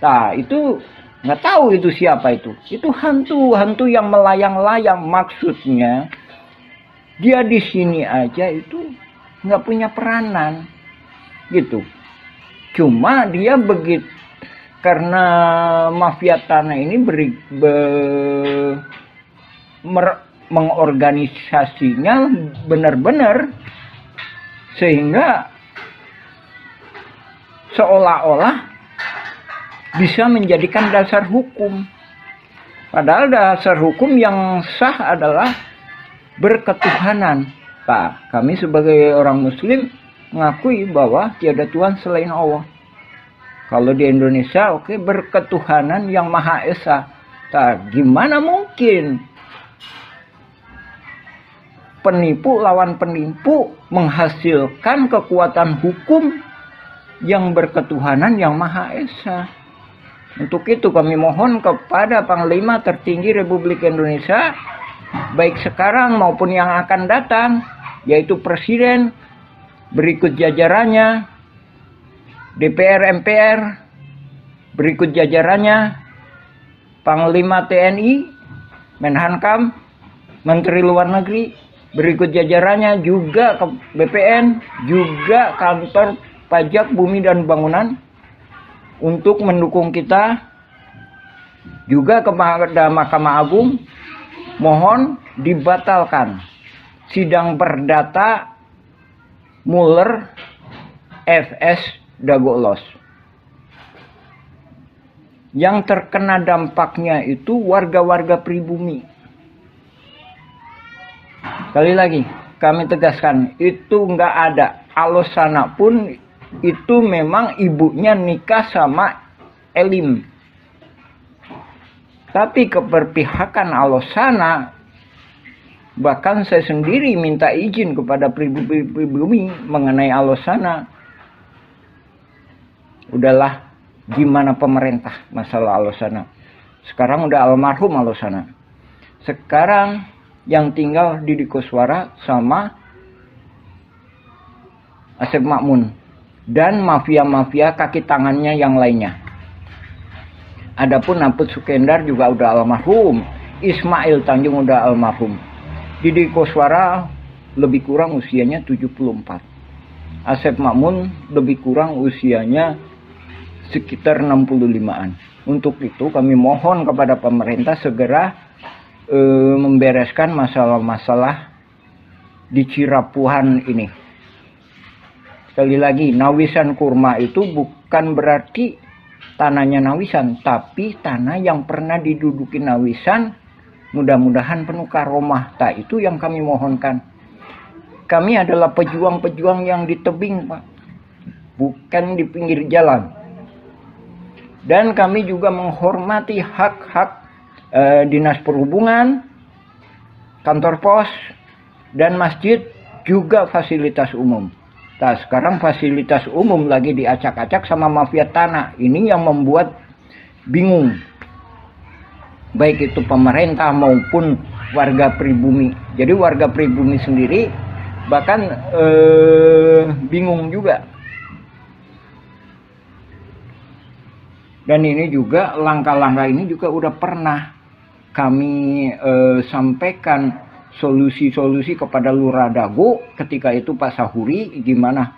Nah, itu nggak tahu itu siapa itu. Itu hantu yang melayang-layang. Maksudnya dia di sini aja itu nggak punya peranan, gitu. Cuma dia begitu karena mafia tanah ini mengorganisasinya benar-benar sehingga seolah-olah bisa menjadikan dasar hukum. Padahal dasar hukum yang sah adalah berketuhanan. Pak, kami sebagai orang muslim mengakui bahwa tiada Tuhan selain Allah. Kalau di Indonesia oke, berketuhanan yang Maha Esa. Nah, gimana mungkin penipu lawan penipu menghasilkan kekuatan hukum yang berketuhanan yang Maha Esa? Untuk itu kami mohon kepada Panglima tertinggi Republik Indonesia, baik sekarang maupun yang akan datang, yaitu Presiden, berikut jajarannya, DPR MPR, berikut jajarannya, Panglima TNI, Menhankam, Menteri Luar Negeri, berikut jajarannya juga ke BPN, juga kantor pajak bumi dan bangunan untuk mendukung kita, juga kepada Mahkamah Agung, mohon dibatalkan sidang perdata Muller FS Dagolos. Yang terkena dampaknya itu warga-warga pribumi. Sekali lagi kami tegaskan, itu nggak ada. Alosana pun itu memang ibunya nikah sama Elim. Tapi keberpihakan Alosana, bahkan saya sendiri minta izin kepada pribumi mengenai Alosana. Udahlah, gimana pemerintah masalah Alosana. Sekarang udah almarhum Alosana. Sekarang yang tinggal Didi Koswara sama Asep Makmun dan mafia-mafia kaki tangannya yang lainnya. Adapun Naput Sukendar juga udah almarhum, Ismail Tanjung udah almarhum. Didi Koswara lebih kurang usianya 74. Asep Makmun lebih kurang usianya sekitar 65-an. Untuk itu kami mohon kepada pemerintah segera membereskan masalah-masalah di Cirapuhan ini. Sekali lagi, Nawisan Kurma itu bukan berarti tanahnya Nawisan, tapi tanah yang pernah diduduki Nawisan, mudah-mudahan penuh karomah. Itu yang kami mohonkan. Kami adalah pejuang-pejuang yang di tebing, Pak, bukan di pinggir jalan. Dan kami juga menghormati hak-hak Dinas Perhubungan, kantor pos, dan masjid, juga fasilitas umum. Nah, sekarang fasilitas umum lagi diacak-acak sama mafia tanah. Ini yang membuat bingung, baik itu pemerintah maupun warga pribumi. Jadi warga pribumi sendiri bahkan bingung juga. Dan ini juga langkah-langkah ini juga udah pernah kami sampaikan solusi-solusi kepada Lurah Dago ketika itu Pak Sahuri, gimana?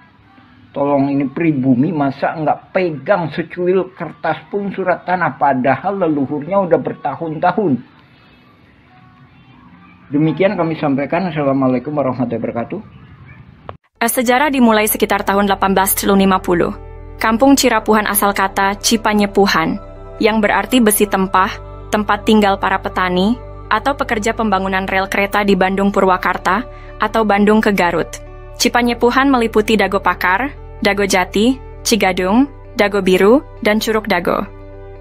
Tolong ini pribumi masa nggak pegang secuil kertas pun surat tanah, padahal leluhurnya udah bertahun-tahun. Demikian kami sampaikan. Assalamualaikum warahmatullahi wabarakatuh. Sejarah dimulai sekitar tahun 1850. Kampung Cirapuhan asal kata Cipanyepuhan, yang berarti besi tempah, tempat tinggal para petani, atau pekerja pembangunan rel kereta di Bandung Purwakarta, atau Bandung ke Garut. Cipanyepuhan meliputi Dago Pakar, Dago Jati, Cigadung, Dago Biru, dan Curug Dago.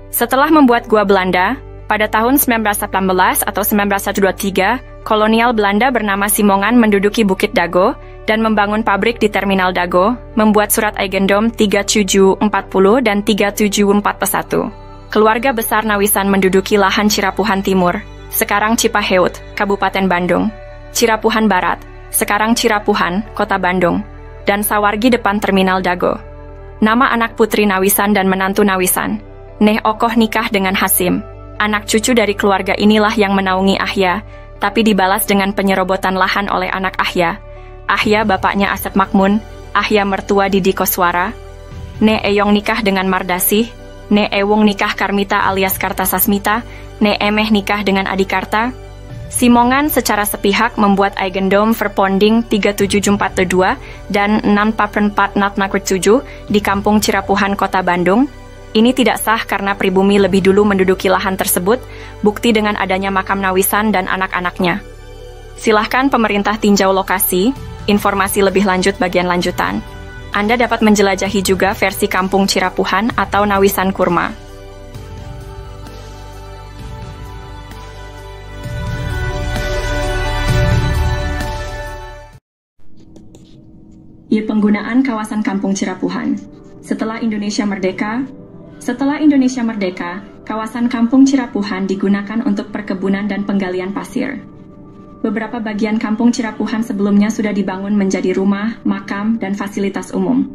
Setelah membuat gua Belanda, pada tahun 1918 atau 1923, kolonial Belanda bernama Simongan menduduki Bukit Dago dan membangun pabrik di Terminal Dago, membuat surat Eigendom 3740 dan 3741. Keluarga besar Nawisan menduduki lahan Cirapuhan Timur, sekarang Cipaheut, Kabupaten Bandung, Cirapuhan Barat, sekarang Cirapuhan, Kota Bandung, dan Sawargi depan Terminal Dago. Nama anak putri Nawisan dan menantu Nawisan, Neh Okoh nikah dengan Hasim. Anak cucu dari keluarga inilah yang menaungi Ahya, tapi dibalas dengan penyerobotan lahan oleh anak Ahya. Ahya bapaknya Asep Makmun, Ahya mertua Didi Koswara. Ne Eyong nikah dengan Mardasih, Ne Ewung nikah Karmita alias Kartasasmita, Ne Emeh nikah dengan Adikarta. Simongan secara sepihak membuat Eigendom Verponding 37442 dan 64447 di Kampung Cirapuhan, Kota Bandung. Ini tidak sah karena pribumi lebih dulu menduduki lahan tersebut, bukti dengan adanya makam Nawisan dan anak-anaknya. Silahkan pemerintah tinjau lokasi, informasi lebih lanjut bagian lanjutan. Anda dapat menjelajahi juga versi Kampung Cirapuhan atau Nawisan Kurma. Penggunaan kawasan Kampung Cirapuhan. Setelah Indonesia Merdeka, kawasan Kampung Cirapuhan digunakan untuk perkebunan dan penggalian pasir. Beberapa bagian Kampung Cirapuhan sebelumnya sudah dibangun menjadi rumah, makam, dan fasilitas umum.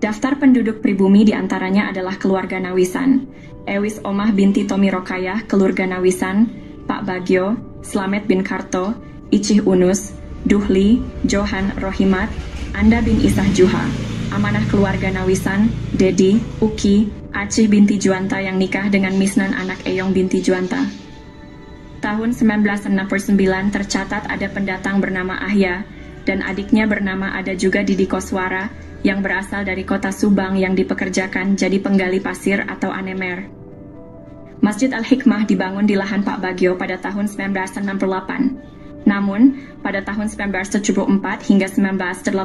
Daftar penduduk pribumi diantaranya adalah keluarga Nawisan, Ewis Omah binti Tomi Rokayah, keluarga Nawisan, Pak Bagio, Slamet bin Karto, Icih Unus, Duhli, Johan Rohimat, Anda bin Isah Juha, amanah keluarga Nawisan, Dedi, Uki, Acih binti Juanta yang nikah dengan Misnan anak Eyong binti Juanta. Tahun 1969 tercatat ada pendatang bernama Ahya, dan adiknya bernama ada juga Didi Koswara, yang berasal dari kota Subang yang dipekerjakan jadi penggali pasir atau anemer. Masjid Al-Hikmah dibangun di lahan Pak Bagio pada tahun 1968. Namun, pada tahun 1974 hingga 1984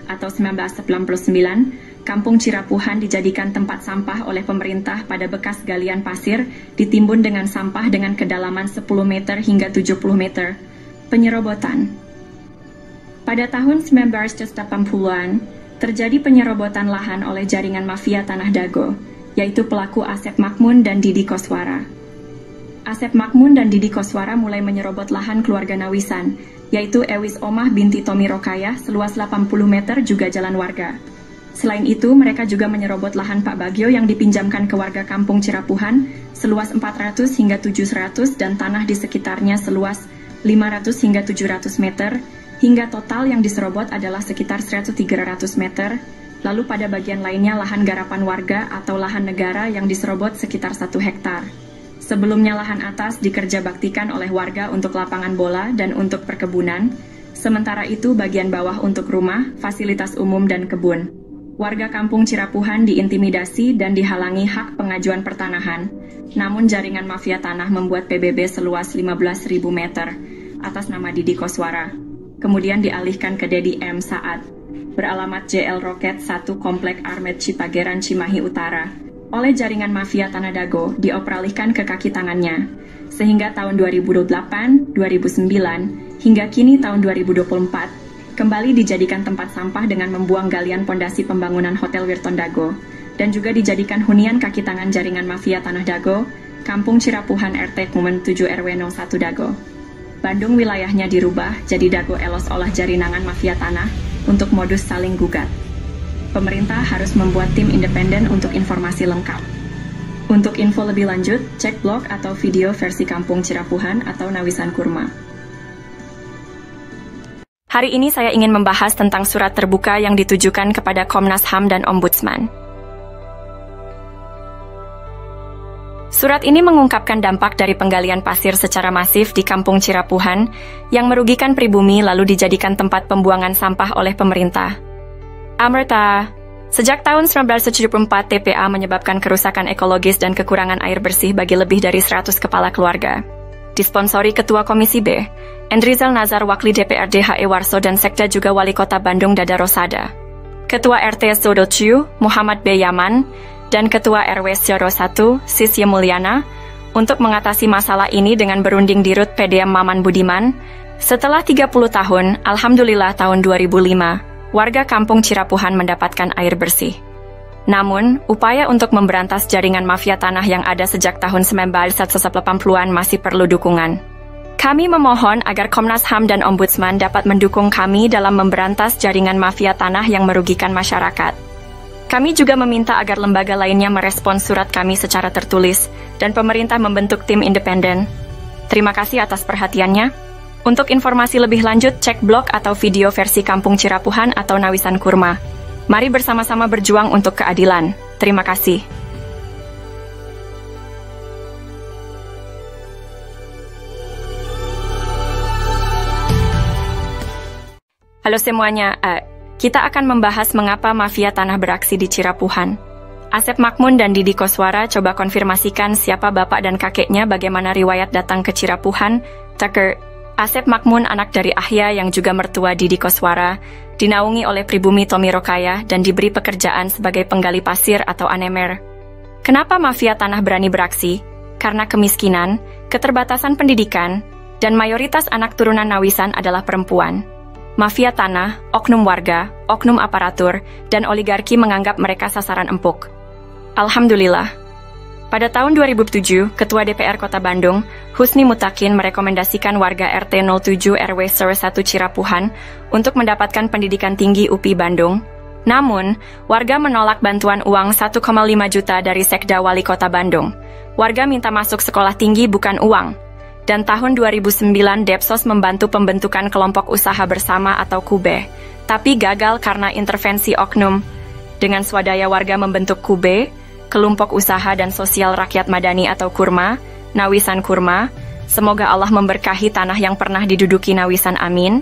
atau 1999, Kampung Cirapuhan dijadikan tempat sampah oleh pemerintah pada bekas galian pasir ditimbun dengan sampah dengan kedalaman 10 meter hingga 70 meter. Penyerobotan. Pada tahun 1980-an, terjadi penyerobotan lahan oleh jaringan mafia Tanah Dago, yaitu pelaku Asep Makmun dan Didi Koswara. Asep Makmun dan Didi Koswara mulai menyerobot lahan keluarga Nawisan, yaitu Ewis Omah binti Tomi Rokayah seluas 80 meter juga jalan warga. Selain itu, mereka juga menyerobot lahan Pak Bagio yang dipinjamkan ke warga Kampung Cirapuhan seluas 400 hingga 700 dan tanah di sekitarnya seluas 500 hingga 700 meter, hingga total yang diserobot adalah sekitar 100-300 meter. Lalu pada bagian lainnya lahan garapan warga atau lahan negara yang diserobot sekitar 1 hektar. Sebelumnya lahan atas dikerja baktikan oleh warga untuk lapangan bola dan untuk perkebunan, sementara itu bagian bawah untuk rumah, fasilitas umum dan kebun. Warga Kampung Cirapuhan diintimidasi dan dihalangi hak pengajuan pertanahan, namun jaringan mafia tanah membuat PBB seluas 15.000 meter atas nama Didi Koswara. Kemudian dialihkan ke Dedi M. Saad, beralamat JL Roket 1 Komplek Armet Cipageran Cimahi Utara, oleh jaringan mafia Tanah Dago dioperalihkan ke kaki tangannya, sehingga tahun 2008, 2009, hingga kini tahun 2024, kembali dijadikan tempat sampah dengan membuang galian pondasi pembangunan Hotel Wirton Dago, dan juga dijadikan hunian kaki tangan jaringan mafia Tanah Dago, Kampung Cirapuhan RT Kumen 7 RW 01 Dago. Bandung wilayahnya dirubah jadi Dago Elos olah jaringan mafia tanah untuk modus saling gugat. Pemerintah harus membuat tim independen untuk informasi lengkap. Untuk info lebih lanjut, cek blog atau video versi Kampung Cirapuhan atau Nawisan Kurma. Hari ini saya ingin membahas tentang surat terbuka yang ditujukan kepada Komnas HAM dan Ombudsman. Surat ini mengungkapkan dampak dari penggalian pasir secara masif di Kampung Cirapuhan yang merugikan pribumi lalu dijadikan tempat pembuangan sampah oleh pemerintah. Amerta, sejak tahun 1974 TPA menyebabkan kerusakan ekologis dan kekurangan air bersih bagi lebih dari 100 kepala keluarga. Disponsori Ketua Komisi B, Endrizal Nazar Wakli DPRD HE Warso dan Sekda juga Wali Kota Bandung Dada Rosada. Ketua RT Sodocu, Muhammad B. Yaman, dan Ketua RW 01, Sisye Mulyana, untuk mengatasi masalah ini dengan berunding di RUT PDM Maman Budiman. Setelah 30 tahun, alhamdulillah tahun 2005, warga kampung Cirapuhan mendapatkan air bersih. Namun, upaya untuk memberantas jaringan mafia tanah yang ada sejak tahun 1980-an masih perlu dukungan. Kami memohon agar Komnas HAM dan Ombudsman dapat mendukung kami dalam memberantas jaringan mafia tanah yang merugikan masyarakat. Kami juga meminta agar lembaga lainnya merespons surat kami secara tertulis, dan pemerintah membentuk tim independen. Terima kasih atas perhatiannya. Untuk informasi lebih lanjut, cek blog atau video versi Kampung Cirapuhan atau Nawisan Kurma. Mari bersama-sama berjuang untuk keadilan. Terima kasih. Halo semuanya, kita akan membahas mengapa mafia tanah beraksi di Cirapuhan. Asep Makmun dan Didi Koswara coba konfirmasikan siapa bapak dan kakeknya, bagaimana riwayat datang ke Cirapuhan. Tucker, Asep Makmun anak dari Ahya yang juga mertua Didi Koswara, dinaungi oleh pribumi Tommy Rokaya dan diberi pekerjaan sebagai penggali pasir atau anemer. Kenapa mafia tanah berani beraksi? Karena kemiskinan, keterbatasan pendidikan, dan mayoritas anak turunan Nawisan adalah perempuan. Mafia tanah, oknum warga, oknum aparatur, dan oligarki menganggap mereka sasaran empuk. Alhamdulillah. Pada tahun 2007, Ketua DPR Kota Bandung, Husni Mutakin merekomendasikan warga RT 07 RW 01 Cirapuhan untuk mendapatkan pendidikan tinggi UPI Bandung. Namun, warga menolak bantuan uang 1,5 juta dari Sekda Wali Kota Bandung. Warga minta masuk sekolah tinggi bukan uang. Dan tahun 2009 Depsos membantu pembentukan kelompok usaha bersama atau KUBE, tapi gagal karena intervensi oknum. Dengan swadaya warga membentuk KUBE, Kelompok Usaha dan Sosial Rakyat Madani atau KURMA, Nawisan Kurma. Semoga Allah memberkahi tanah yang pernah diduduki Nawisan, amin.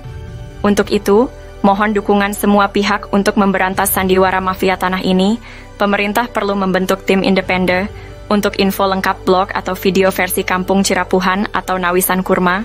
Untuk itu, mohon dukungan semua pihak untuk memberantas sandiwara mafia tanah ini. Pemerintah perlu membentuk tim independen. Untuk info lengkap blog atau video versi Kampung Cirapuhan atau Nawisan Kurma,